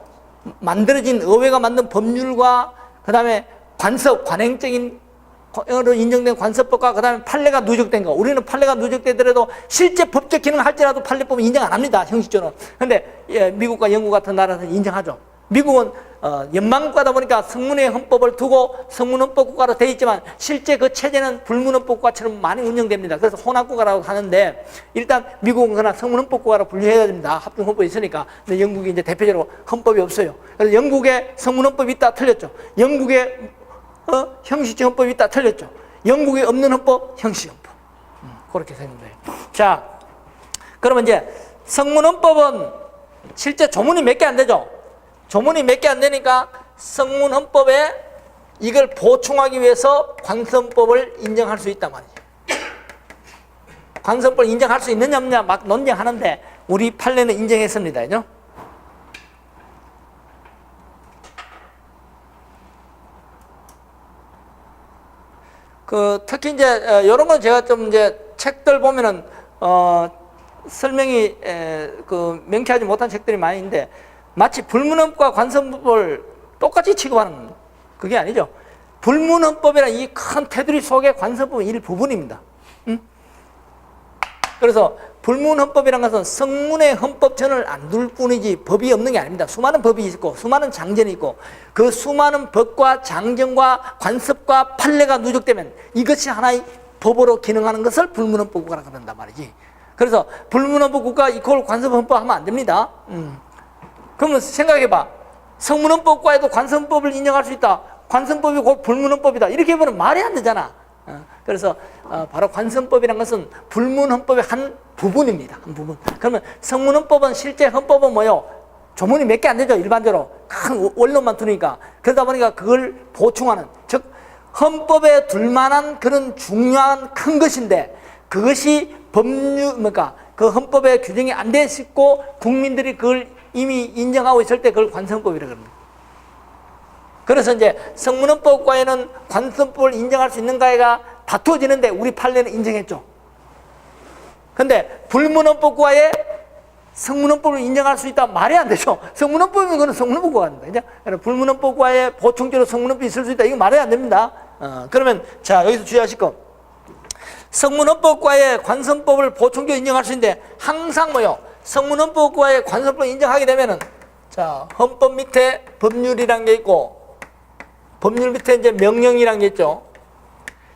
만들어진 의회가 만든 법률과 그 다음에 관습, 관행적인 으로 인정된 관습법과 그 다음에 판례가 누적된 거. 우리는 판례가 누적되더라도 실제 법적 기능을 할지라도 판례법은 인정 안 합니다. 형식적으로. 근데 미국과 영국 같은 나라는 인정하죠. 미국은 연방국가다 보니까 성문의 헌법을 두고 성문헌법 국가로 되어 있지만 실제 그 체제는 불문헌법 국가처럼 많이 운영됩니다. 그래서 혼합국가라고 하는데 일단 미국은 그러나 성문헌법 국가로 분류해야 됩니다. 합동헌법이 있으니까. 근데 영국이 이제 대표적으로 헌법이 없어요. 그래서 영국에 성문헌법이 있다 틀렸죠. 영국에 형식적 헌법이 있다 틀렸죠. 영국에 없는 헌법, 형식 헌법. 그렇게 생각해요. 자, 그러면 이제 성문헌법은 실제 조문이 몇 개 안 되죠. 조문이 몇 개 안 되니까 성문헌법에 이걸 보충하기 위해서 관성법을 인정할 수 있단 말이죠. 관성법을 인정할 수 있느냐 없느냐 막 논쟁하는데 우리 판례는 인정했습니다. 그죠? 특히 이제 이런 건 제가 좀 이제 책들 보면은 설명이 명쾌하지 못한 책들이 많이 있는데 마치 불문헌법과 관성법을 똑같이 취급하는 그게 아니죠. 불문헌법이라는 이 큰 테두리 속에 관성법은 일부분입니다. 그래서 불문헌법이라는 것은 성문의 헌법전을 안 둘 뿐이지 법이 없는 게 아닙니다. 수많은 법이 있고 수많은 장전이 있고 그 수많은 법과 장전과 관습과 판례가 누적되면 이것이 하나의 법으로 기능하는 것을 불문헌법 국가라고 한단 말이지. 그래서 불문헌법 국가 이퀄 관습헌법 하면 안 됩니다. 그러면 생각해봐. 성문헌법 국가에도 관습법을 인정할 수 있다. 관습법이 곧 불문헌법이다. 이렇게 보면 말이 안 되잖아. 그래서 바로 관성법이라는 것은 불문헌법의 한 부분입니다. 한 부분. 그러면 성문헌법은 실제 헌법은 뭐요? 조문이 몇 개 안 되죠. 일반적으로 큰 원론만 두니까. 그러다 보니까 그걸 보충하는, 즉 헌법에 둘만한 그런 중요한 큰 것인데 그것이 법률 그러니까 그 헌법에 규정이 안 돼 있고 국민들이 그걸 이미 인정하고 있을 때 그걸 관성법이라고 합니다. 그래서 이제 성문헌법과에는 관성법을 인정할 수 있는가가 다투어지는데 우리 판례는 인정했죠. 근데 불문헌법과에 성문헌법을 인정할 수 있다 말이 안 되죠. 성문헌법이면 그건 성문헌법과 같은 거죠. 불문헌법과의 보충제로 성문헌법이 있을 수 있다. 이거 말이 안 됩니다. 그러면 자 여기서 주의하실 거. 성문헌법과의 관선법을 보충제로 인정할 수 있는데 항상 뭐요? 성문헌법과의 관선법을 인정하게 되면은 자 헌법 밑에 법률이란 게 있고 법률 밑에 이제 명령이란 게 있죠.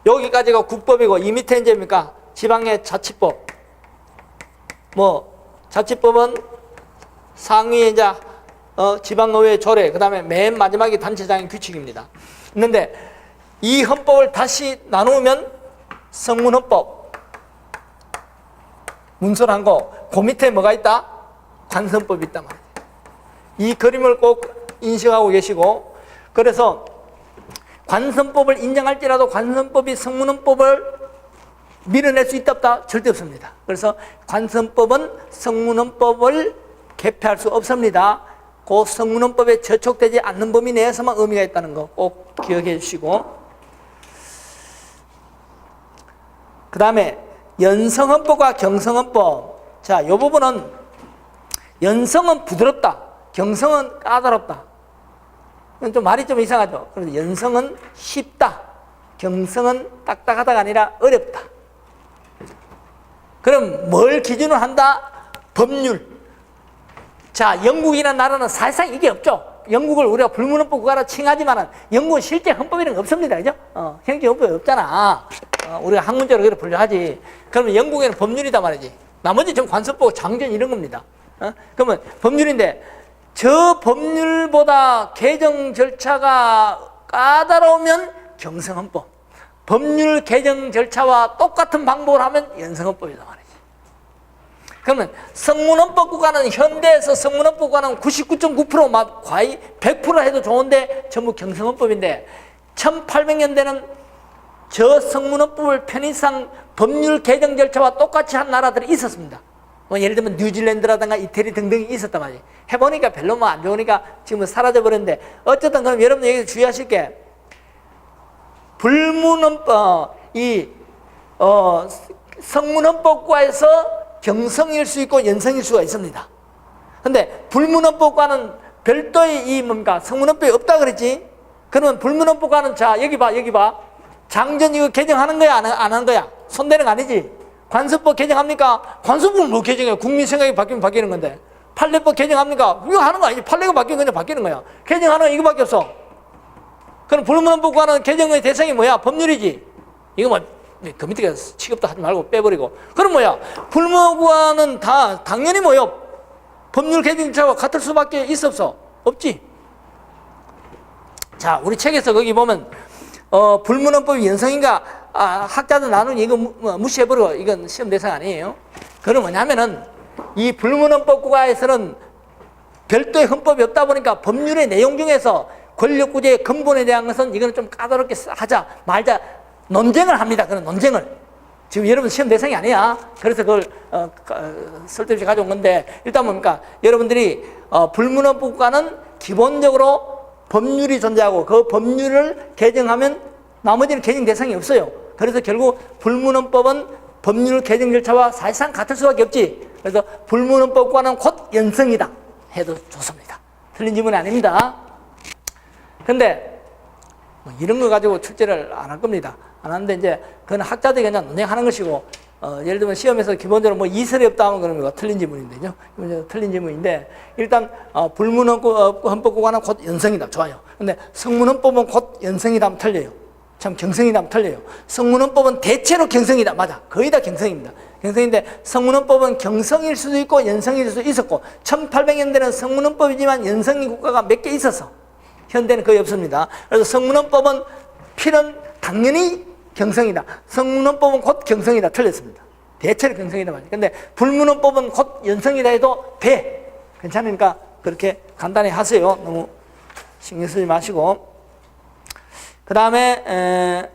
여기까지가 국법이고 이 밑에 이제 뭡니까? 지방의 자치법. 뭐 자치법은 상위에 이제 지방의회 조례, 그 다음에 맨 마지막에 단체장의 규칙입니다. 있는데 이 헌법을 다시 나누면 성문헌법, 문서란 거, 그 밑에 뭐가 있다? 관선법이 있단 말이에요. 이 그림을 꼭 인식하고 계시고, 그래서 관선법을 인정할지라도 관선법이 성문헌법을 밀어낼 수 있다 없다? 절대 없습니다. 그래서 관선법은 성문헌법을 개폐할 수 없습니다. 그 성문헌법에 저촉되지 않는 범위 내에서만 의미가 있다는 거 꼭 기억해 주시고, 그 다음에 연성헌법과 경성헌법. 자, 이 부분은 연성은 부드럽다, 경성은 까다롭다. 좀 말이 좀 이상하죠. 그래서 연성은 쉽다, 경성은 딱딱하다가 아니라 어렵다. 그럼 뭘 기준으로 한다? 법률. 자, 영국이라는 나라는 사실상 이게 없죠. 영국을 우리가 불문헌법 국가로 칭하지만 영국은 실제 헌법이라는 게 없습니다. 그죠? 행정헌법이 없잖아. 우리가 학문적으로 그렇게 분류하지. 그러면 영국에는 법률이다 말이지. 나머지 좀 관습법, 장전 이런 겁니다. 그러면 법률인데 저 법률보다 개정 절차가 까다로우면 경성헌법. 법률 개정 절차와 똑같은 방법을 하면 연성헌법이다 말이지. 그러면 성문헌법 국가는 현대에서 성문헌법 국가는 99.9% 거의 100% 해도 좋은데 전부 경성헌법인데 1800년대는 저 성문헌법을 편의상 법률 개정 절차와 똑같이 한 나라들이 있었습니다. 뭐 예를 들면 뉴질랜드라든가 이태리 등등이 있었단 말이에요. 해보니까 별로 뭐 안 좋으니까 지금은 사라져버렸는데 어쨌든 그럼 여러분들 여기서 주의하실 게 불문헌법, 성문헌법과에서 경성일 수 있고 연성일 수가 있습니다. 근데 불문헌법과는 별도의 이 뭡니까? 성문헌법이 없다 그랬지? 그러면 불문헌법과는 자, 여기 봐. 장전 이거 개정하는 거야? 안 하는 거야? 손대는 거 아니지? 관습법 개정합니까? 관습법은 뭐 개정해요? 국민 생각이 바뀌면 바뀌는 건데. 판례법 개정합니까? 이거 하는 거 아니지? 판례가 바뀌면 그냥 바뀌는 거야. 개정하는 거 이거밖에 없어. 그럼 불문헌법과는 개정의 대상이 뭐야? 법률이지. 이거 뭐 그 밑에 취급도 하지 말고 빼버리고. 그럼 뭐야? 불문헌법과는 다 당연히 뭐요? 법률 개정자와 같을 수밖에 있어? 없지. 자, 우리 책에서 거기 보면 불문헌법이 연성인가 학자들 나누니 이거 무시해버리고 이건 시험 대상 아니에요. 그건 뭐냐면은 이 불문헌법 국가에서는 별도의 헌법이 없다 보니까 법률의 내용 중에서 권력구조의 근본에 대한 것은 이거는 좀 까다롭게 하자 말자 논쟁을 합니다. 그런 논쟁을. 지금 여러분 시험 대상이 아니야. 그래서 그걸 쓸데없이 가져온 건데 일단 뭡니까? 여러분들이 불문헌법 국가는 기본적으로 법률이 존재하고 그 법률을 개정하면 나머지는 개정 대상이 없어요. 그래서 결국 불문헌법은 법률 개정 절차와 사실상 같을 수밖에 없지. 그래서 불문헌법과는 곧 연성이다 해도 좋습니다. 틀린 질문이 아닙니다. 근데 뭐 이런 거 가지고 출제를 안 할 겁니다. 안 하는데 이제 그건 학자들이 그냥 논쟁하는 것이고 예를 들면 시험에서 기본적으로 뭐 이설이 없다 하면 그러면 틀린 질문인데요. 틀린 질문인데 일단 불문헌법과는 곧 연성이다. 좋아요. 근데 성문헌법은 곧 연성이다 하면 틀려요. 참 경성이다 하면 틀려요. 성문헌법은 대체로 경성이다. 맞아. 거의 다 경성입니다. 경성인데 성문헌법은 경성일 수도 있고 연성일 수도 있었고 1800년대는 성문헌법이지만 연성인 국가가 몇 개 있었어. 현대는 거의 없습니다. 그래서 성문헌법은 필은 당연히 경성이다. 성문헌법은 곧 경성이다. 틀렸습니다. 대체로 경성이다 말이에요. 근데 불문헌법은 곧 연성이다 해도 돼. 괜찮으니까 그렇게 간단히 하세요. 너무 신경 쓰지 마시고. 그 다음에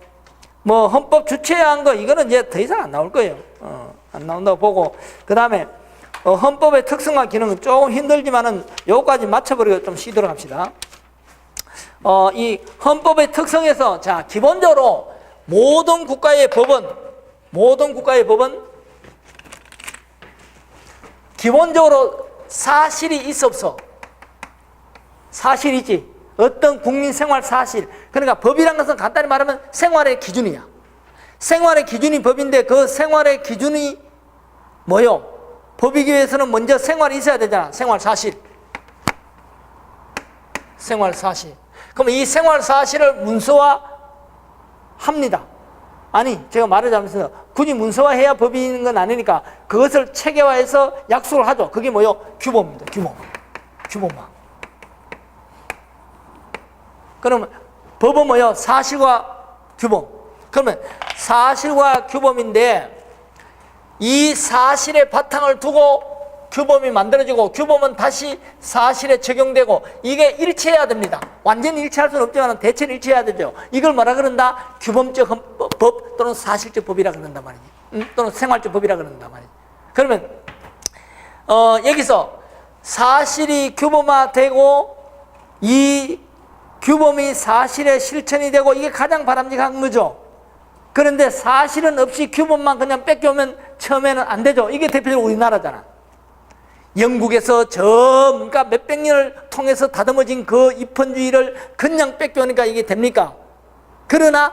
뭐 헌법 주체한 거 이거는 이제 더 이상 안 나올 거예요. 안 나온다고 보고. 그 다음에 헌법의 특성과 기능은 조금 힘들지만은 요거까지 맞춰버리고 좀 쉬도록 합시다. 이 헌법의 특성에서 자 기본적으로 모든 국가의 법은 기본적으로 사실이 있어 없어? 사실이지. 어떤 국민 생활 사실. 그러니까 법이란 것은 간단히 말하면 생활의 기준이야. 생활의 기준이 법인데 그 생활의 기준이 뭐요? 법이기 위해서는 먼저 생활이 있어야 되잖아. 생활 사실. 생활 사실. 그럼 이 생활 사실을 문서화합니다. 아니, 제가 말하자면서 굳이 문서화해야 법이 있는 건 아니니까 그것을 체계화해서 약속을 하죠. 그게 뭐요? 규범입니다. 규범. 규범화. 그러면 법은 뭐요? 사실과 규범. 그러면 사실과 규범인데 이 사실의 바탕을 두고 규범이 만들어지고 규범은 다시 사실에 적용되고 이게 일치해야 됩니다. 완전히 일치할 수는 없지만 대체는 일치해야 되죠. 이걸 뭐라 그런다? 규범적 법 또는 사실적 법이라 그런단 말이지. 또는 생활적 법이라 그런단 말이지. 그러면 여기서 사실이 규범화되고 이 규범이 사실의 실천이 되고 이게 가장 바람직한 거죠. 그런데 사실은 없이 규범만 그냥 뺏겨오면 처음에는 안 되죠. 이게 대표적으로 우리나라잖아. 영국에서 그러니까 몇백 년을 통해서 다듬어진 그 입헌주의를 그냥 뺏겨오니까 이게 됩니까? 그러나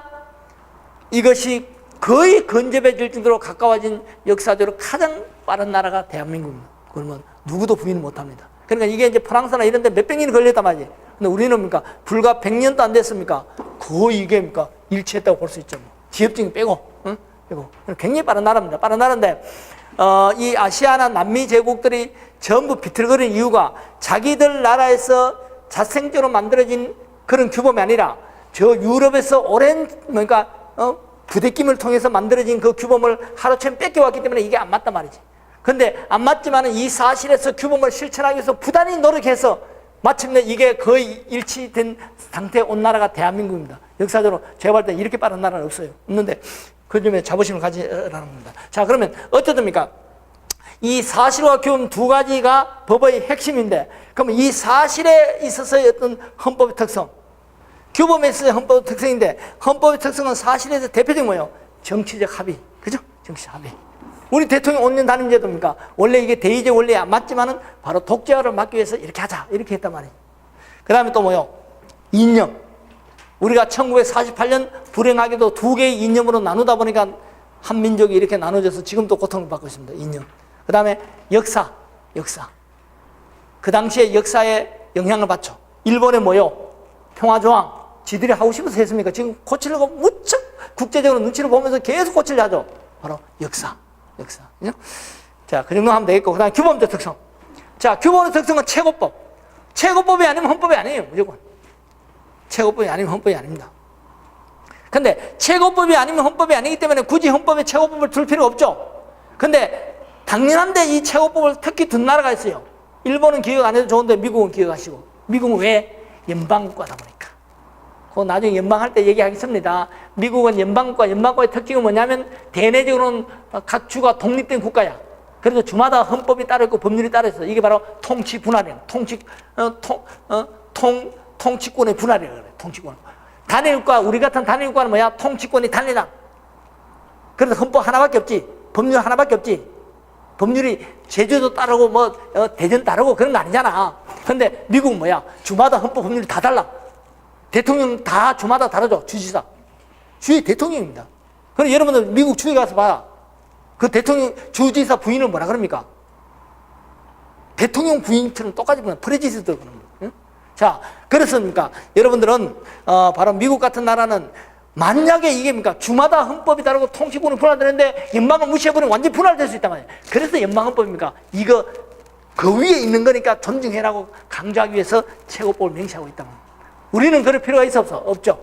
이것이 거의 근접해질 정도로 가까워진 역사적으로 가장 빠른 나라가 대한민국입니다. 그러면 누구도 부인 못합니다. 그러니까 이게 이제 프랑스나 이런 데 몇백 년이 걸렸단 말이에요. 근데 우리는 뭡니까? 불과 100년도 안 됐습니까? 거의 이게 뭡니까? 일치했다고 볼 수 있죠. 뭐. 지역적인 빼고, 응? 빼고. 굉장히 빠른 나라입니다. 빠른 나라인데, 이 아시아나 남미 제국들이 전부 비틀거리는 이유가 자기들 나라에서 자생적으로 만들어진 그런 규범이 아니라 저 유럽에서 오랜, 그러니까, 부대낌을 통해서 만들어진 그 규범을 하루처럼 뺏겨왔기 때문에 이게 안 맞단 말이지. 근데 안 맞지만은 이 사실에서 규범을 실천하기 위해서 부단히 노력해서 마침내 이게 거의 일치된 상태에 온 나라가 대한민국입니다. 역사적으로 제가 볼 때 이렇게 빠른 나라는 없어요. 없는데 그 점에 자부심을 가지라는 겁니다. 자, 그러면 어떻습니까? 이 사실과 규범 두 가지가 법의 핵심인데 그러면 이 사실에 있어서의 어떤 헌법의 특성, 규범에 있어서의 헌법의 특성인데 헌법의 특성은 사실에서 대표적인 뭐예요? 정치적 합의. 그죠? 정치적 합의. 우리 대통령 5년 단임 제도입니까? 원래 이게 대의제 원리에 안 맞지만은 바로 독재화를 막기 위해서 이렇게 하자. 이렇게 했단 말이에요. 그 다음에 또 뭐요? 이념. 우리가 1948년 불행하게도 두 개의 이념으로 나누다 보니까 한 민족이 이렇게 나눠져서 지금도 고통을 받고 있습니다. 이념. 그 다음에 역사. 그 당시에 역사에 영향을 받죠. 일본의 뭐요? 평화조항. 지들이 하고 싶어서 했습니까? 지금 고치려고 무척 국제적으로 눈치를 보면서 계속 고치려 하죠. 바로 역사. 자, 그 정도 하면 되겠고, 그 다음에 규범적 특성. 자, 규범적 특성은 최고법. 최고법이 아니면 헌법이 아니에요, 무조건. 최고법이 아니면 헌법이 아닙니다. 근데 최고법이 아니면 헌법이 아니기 때문에 굳이 헌법에 최고법을 둘 필요가 없죠. 근데 당연한데 이 최고법을 특히 둔 나라가 있어요. 일본은 기억 안 해도 좋은데 미국은 기억하시고. 미국은 왜? 연방국가다 보니까. 그거 나중에 연방할 때 얘기하겠습니다. 미국은 연방국가의 특징은 뭐냐면 대내적으로는 각 주가 독립된 국가야. 그래서 주마다 헌법이 따로 있고 법률이 따로 있어. 이게 바로 통치 분할이에요. 통치권의 분할이라고 그래요. 통치권. 단일국가, 우리 같은 단일국가는 뭐야? 통치권이 단일당. 그래서 헌법 하나밖에 없지. 법률 하나밖에 없지. 법률이 제주도 따르고 대전 따르고 그런 거 아니잖아. 근데 미국은 뭐야? 주마다 헌법 법률이 다 달라. 대통령 다 주마다 다르죠. 주지사. 주의 대통령입니다. 그럼 여러분들 미국 주에 가서 봐. 그 대통령 주지사 부인을 뭐라 그럽니까? 대통령 부인처럼 똑같이 보면 프레지던트 그러는 거예요. 응? 자, 그렇습니까? 여러분들은 바로 미국 같은 나라는 만약에 이게 뭡니까? 주마다 헌법이 다르고 통치권이 분할되는데 연방을 무시해버리면 완전히 분할될 수 있단 말이에요. 그래서 연방헌법입니까? 이거 그 위에 있는 거니까 존중해라고 강조하기 위해서 최고법을 명시하고 있단 말이에요. 우리는 그럴 필요가 있어 없어? 없죠.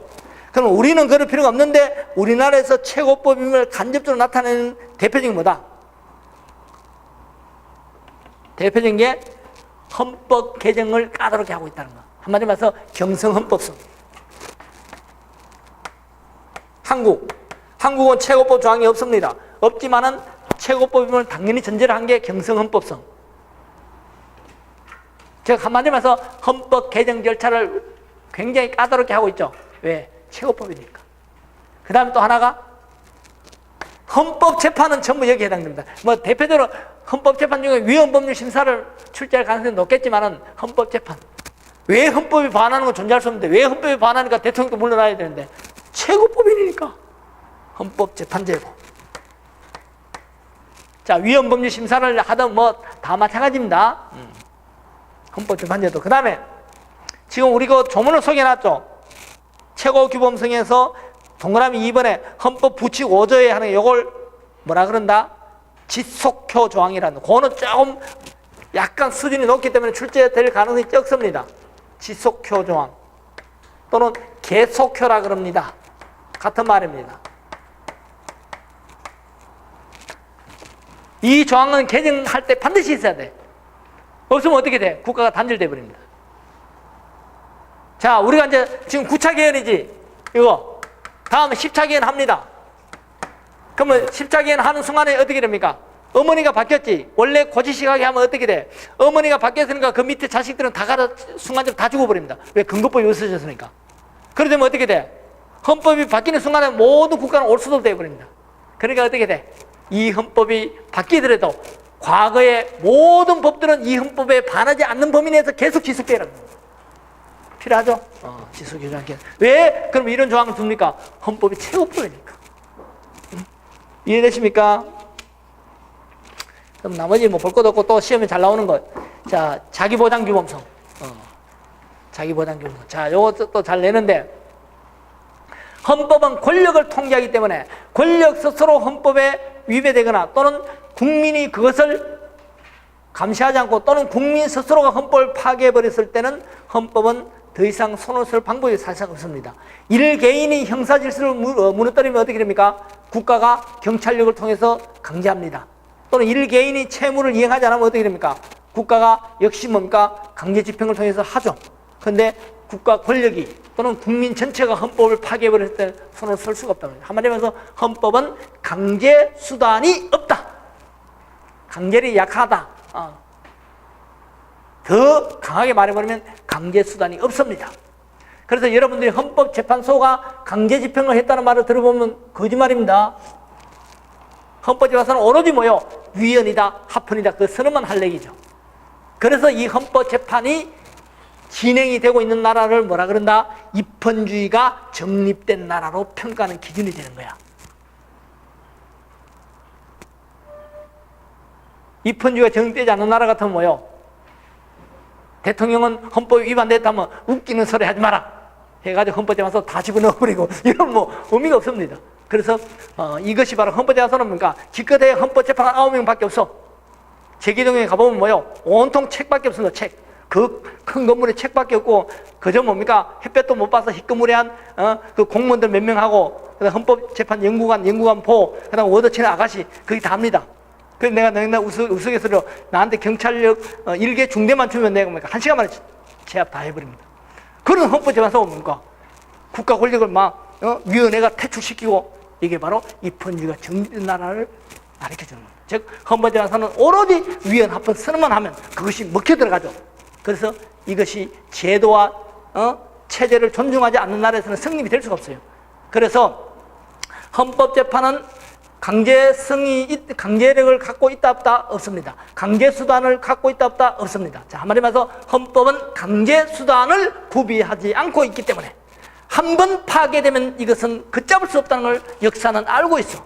그럼 우리는 그럴 필요가 없는데 우리나라에서 최고법임을 간접적으로 나타내는 대표적인 뭐다? 대표적인 게 헌법 개정을 까다롭게 하고 있다는 거. 한마디로 말해서 경성헌법성. 한국은 최고법 조항이 없습니다. 없지만은 최고법임을 당연히 전제를 한 게 경성헌법성. 즉 한마디로 말해서 헌법 개정 절차를 굉장히 까다롭게 하고 있죠. 왜? 최고법이니까. 그 다음에 또 하나가 헌법재판은 전부 여기에 해당됩니다. 대표적으로 헌법재판 중에 위헌법률 심사를 출제할 가능성이 높겠지만은 헌법재판. 왜 헌법에 반하는 건 존재할 수 없는데 왜 헌법에 반하니까 대통령도 물러나야 되는데 최고법인이니까 헌법재판제고. 자, 위헌법률 심사를 하든 뭐 다 마찬가지입니다. 헌법재판제도. 그 다음에 지금 우리 그 조문을 소개해놨죠. 최고규범성에서 동그라미 2번에 헌법 부칙 5조에 하는 요걸 뭐라 그런다? 지속효 조항이라는 거. 그거는 조금 약간 수준이 높기 때문에 출제될 가능성이 적습니다. 지속효 조항 또는 계속효라 그럽니다. 같은 말입니다. 이 조항은 개정할 때 반드시 있어야 돼. 없으면 어떻게 돼? 국가가 단절돼 버립니다. 자, 우리가 이제 지금 9차 개헌이지 이거 다음에 10차 개헌 합니다. 그러면 10차 개헌 하는 순간에 어떻게 됩니까? 어머니가 바뀌었지. 원래 고지식하게 하면 어떻게 돼? 어머니가 바뀌었으니까 그 밑에 자식들은 다 가다 순간적으로 다 죽어버립니다. 왜? 근거법이 없어졌으니까. 그러면 어떻게 돼? 헌법이 바뀌는 순간에 모든 국가는 올 수도 돼버립니다. 그러니까 어떻게 돼? 이 헌법이 바뀌더라도 과거의 모든 법들은 이 헌법에 반하지 않는 범위 내에서 계속 지속되라는 겁니다. 필요하죠? 지속교정하게. 왜 그럼 이런 조항을 둡니까? 헌법이 최고법이니까. 이해되십니까? 그럼 나머지 뭐 볼 것도 없고 또 시험에 잘 나오는 것. 자, 자기보장규범성. 자기보장규범성. 자, 요것도 또 잘 내는데 헌법은 권력을 통제하기 때문에 권력 스스로 헌법에 위배되거나 또는 국민이 그것을 감시하지 않고 또는 국민 스스로가 헌법을 파괴해버렸을 때는 헌법은 더 이상 손을 쓸 방법이 사실상 없습니다. 일 개인이 형사 질서를 무너뜨리면 어떻게 됩니까? 국가가 경찰력을 통해서 강제합니다. 또는 일 개인이 채무를 이행하지 않으면 어떻게 됩니까? 국가가 역시 뭡니까? 강제 집행을 통해서 하죠. 그런데 국가 권력이 또는 국민 전체가 헌법을 파괴해버릴 때 손을 쓸 수가 없다는 거죠. 한마디로 해서 헌법은 강제 수단이 없다. 강제력이 약하다. 더 강하게 말해버리면 강제 수단이 없습니다. 그래서 여러분들이 헌법재판소가 강제 집행을 했다는 말을 들어보면 거짓말입니다. 헌법재판소는 오로지 뭐요? 위헌이다, 합헌이다, 그 선언만 할 얘기죠. 그래서 이 헌법재판이 진행이 되고 있는 나라를 뭐라 그런다? 입헌주의가 정립된 나라로 평가하는 기준이 되는 거야. 입헌주의가 정립되지 않는 나라 같으면 뭐요? 대통령은 헌법이 위반됐다면 웃기는 소리 하지 마라 해가지고 헌법재판소 다 집어넣어버리고 이런 뭐 의미가 없습니다. 그래서 이것이 바로 헌법재판소는 뭔가 기껏해 헌법재판관 9명밖에 없어. 제기동에 가보면 뭐요? 온통 책밖에 없습니다. 책. 그 큰 건물에 책밖에 없고 그저 뭡니까? 햇볕도 못 봐서 희끄무레한 그 공무원들 몇 명하고 그다음 헌법재판 연구관 보 그다음 워더치는 아가씨 그게 다 합니다. 그래서 내가 우스갯소리로 나한테 경찰력 일개 중대만 주면 내가 뭡니까? 1시간 만에 제압 다 해버립니다. 그런 헌법재판소가 뭡니까? 국가 권력을 막 위원회가 퇴출시키고 이게 바로 입헌주의가 정립된 나라를 가르쳐주는 겁니다. 즉 헌법재판소는 오로지 위헌 합헌 선언만 하면 그것이 먹혀 들어가죠. 그래서 이것이 제도와 체제를 존중하지 않는 나라에서는 성립이 될 수가 없어요. 그래서 헌법재판은 강제력을 갖고 있다 없다 없습니다. 강제수단을 갖고 있다 없다 없습니다. 자, 한마디로 말해서 헌법은 강제수단을 구비하지 않고 있기 때문에 한 번 파괴되면 이것은 걷잡을 수 없다는 걸 역사는 알고 있어.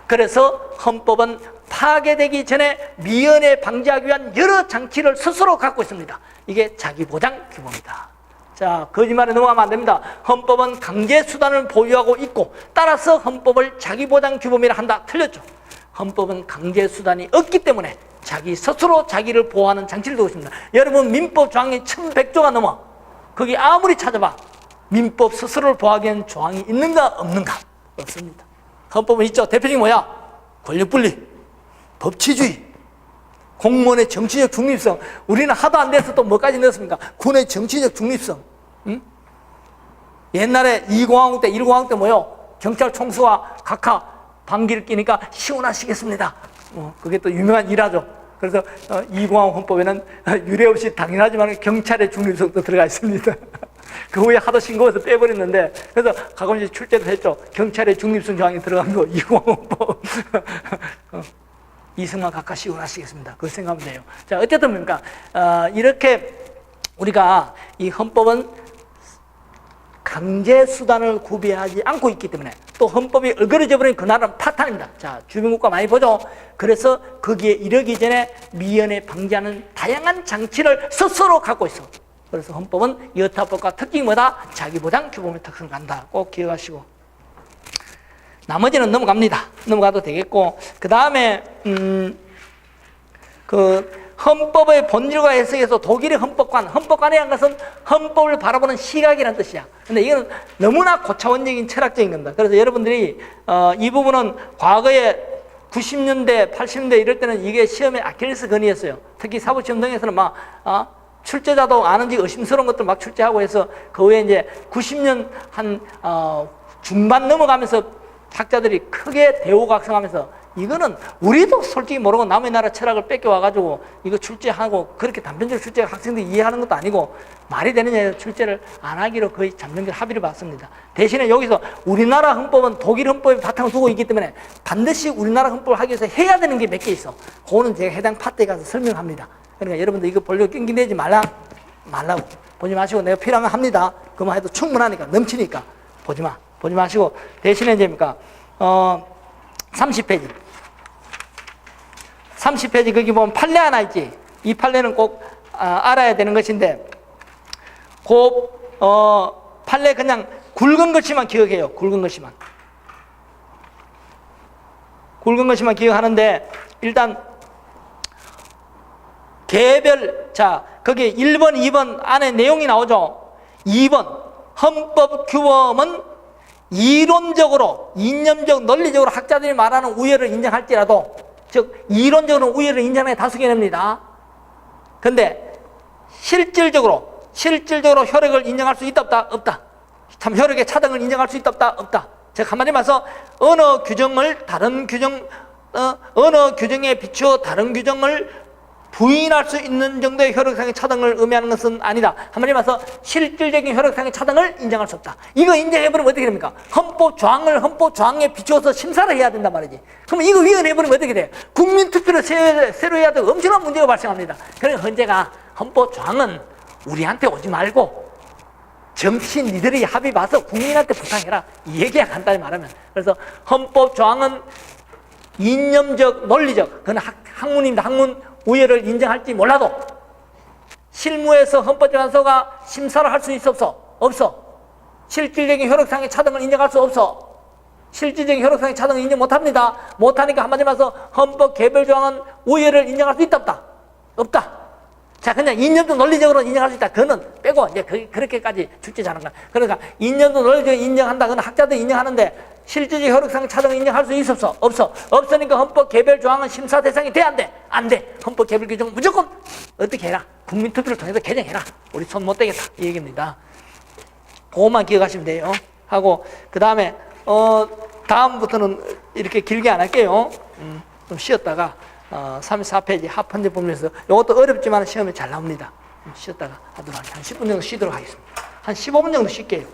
그래서 헌법은 파괴되기 전에 미연에 방지하기 위한 여러 장치를 스스로 갖고 있습니다. 이게 자기보장 규범이다. 자, 거짓말에 넘어가면 안 됩니다. 헌법은 강제 수단을 보유하고 있고 따라서 헌법을 자기보장 규범이라 한다. 틀렸죠. 헌법은 강제 수단이 없기 때문에 자기 스스로 자기를 보호하는 장치를 두고 있습니다. 여러분 민법 조항이 1100조가 넘어. 거기 아무리 찾아봐 민법 스스로를 보호하기 위한 조항이 있는가 없는가? 없습니다. 헌법은 있죠. 대표적인 뭐야? 권력분리, 법치주의, 공무원의 정치적 중립성. 우리는 하도 안 돼서 또 뭐까지 넣었습니까? 군의 정치적 중립성. 응? 옛날에 2공화국 때 1공화국 때 뭐요? 경찰 총수와 각하 방귀를 끼니까 시원하시겠습니다. 그게 또 유명한 일화죠. 그래서 2공화국 헌법에는 유례 없이 당연하지만 경찰의 중립성도 들어가 있습니다. 그 후에 하도 싱거워서 빼버렸는데 그래서 가끔씩 출제도 했죠. 경찰의 중립성 조항이 들어간 거 2공화국 헌법. 이승만 각하시 원하시겠습니다. 그걸 생각하면 돼요. 자, 어쨌든 뭡니까? 이렇게 우리가 이 헌법은 강제 수단을 구비하지 않고 있기 때문에 또 헌법이 얼그러져 버린 그 나라는 파탄입니다. 자, 주변국가 많이 보죠. 그래서 거기에 이르기 전에 미연에 방지하는 다양한 장치를 스스로 갖고 있어. 그래서 헌법은 여타법과 특징이 뭐다? 자기보장 규범의 특성을 갖는다. 꼭 기억하시고. 나머지는 넘어갑니다. 넘어가도 되겠고, 그 다음에 그 헌법의 본질과 해석에서 독일의 헌법관이라는 것은 헌법을 바라보는 시각이라는 뜻이야. 근데 이건 너무나 고차원적인 철학적인 겁니다. 그래서 여러분들이 이 부분은 과거에 90년대, 80년대 이럴 때는 이게 시험의 아킬레스건이었어요. 특히 사법시험 등에서는 막 출제자도 아는지 의심스러운 것들 막 출제하고 해서 그 후에 이제 90년 한 중반 넘어가면서 학자들이 크게 대우각성하면서 이거는 우리도 솔직히 모르고 남의 나라 철학을 뺏겨와가지고 이거 출제하고 그렇게 단편적 출제 학생들이 이해하는 것도 아니고 말이 되느냐 해서 출제를 안 하기로 거의 잠정적 합의를 받습니다. 대신에 여기서 우리나라 헌법은 독일 헌법에 바탕을 두고 있기 때문에 반드시 우리나라 헌법을 하기 위해서 해야 되는 게 몇 개 있어. 그거는 제가 해당 파트에 가서 설명합니다. 그러니까 여러분들 이거 보려고 낑낑대지 말라고 보지 마시고 내가 필요하면 합니다. 그만 해도 충분하니까 넘치니까 보지 마시고 대신에 이제 뭡니까 30페이지 거기 보면 판례 하나 있지. 이 판례는 꼭 알아야 되는 것인데 그 판례 그냥 굵은 것만 기억해요. 굵은 것만 기억하는데 일단 개별 자 거기 1번 2번 안에 내용이 나오죠. 2번 헌법 규범은 이론적으로 이념적 논리적으로 학자들이 말하는 우열을 인정할지라도 즉 이론적으로 우열을 인정하는 게 다수개념입니다. 그런데 실질적으로 효력을 인정할 수 있다 없다? 없다. 참 효력의 차등을 인정할 수 있다 없다? 없다. 즉 한마디로 말해서 어느 규정을 다른 규정 어느 규정에 비추어 다른 규정을 부인할 수 있는 정도의 효력상의 차등을 의미하는 것은 아니다. 한마디로 말해서 실질적인 효력상의 차등을 인정할 수 없다. 이거 인정해버리면 어떻게 됩니까? 헌법 조항에 비추어서 심사를 해야 된단 말이지. 그럼 이거 위헌해버리면 어떻게 돼요? 국민투표를 새로 해야 되고 엄청난 문제가 발생합니다. 그러니까 헌재가 헌법 조항은 우리한테 오지 말고 정치 니들이 합의 봐서 국민한테 부탁해라. 이 얘기야 간단히 말하면. 그래서 헌법 조항은 이념적, 논리적, 그건 학문입니다. 학문 우열을 인정할지 몰라도 실무에서 헌법재판소가 심사를 할 수 있어 없어. 실질적인 효력상의 차등을 인정할 수 없어. 실질적인 효력상의 차등을 인정 못합니다. 못하니까 한마디로 말해서 헌법 개별 조항은 우열을 인정할 수 있다 없다. 자 그냥 이념도 논리적으로 인정할 수 있다. 그거는 빼고 이제 그렇게까지 출제하는 거야. 그러니까 이념도 논리적으로 인정한다. 그건 학자들이 인정하는데 실질적 효력상 차등을 인정할 수 있어 없어. 없으니까 헌법 개별 조항은 심사 대상이 돼 안 돼? 안 돼. 헌법 개별 규정은 무조건 어떻게 해라. 국민투표를 통해서 개정해라. 우리 손 못 대겠다. 이 얘기입니다. 그것만 기억하시면 돼요. 하고 그 다음에 다음부터는 이렇게 길게 안 할게요. 좀 쉬었다가 34페이지 합헌제 보면서 이것도 어렵지만 시험에 잘 나옵니다. 쉬었다가 하도록 한 10분 정도 쉬도록 하겠습니다. 한 15분 정도 쉴게요.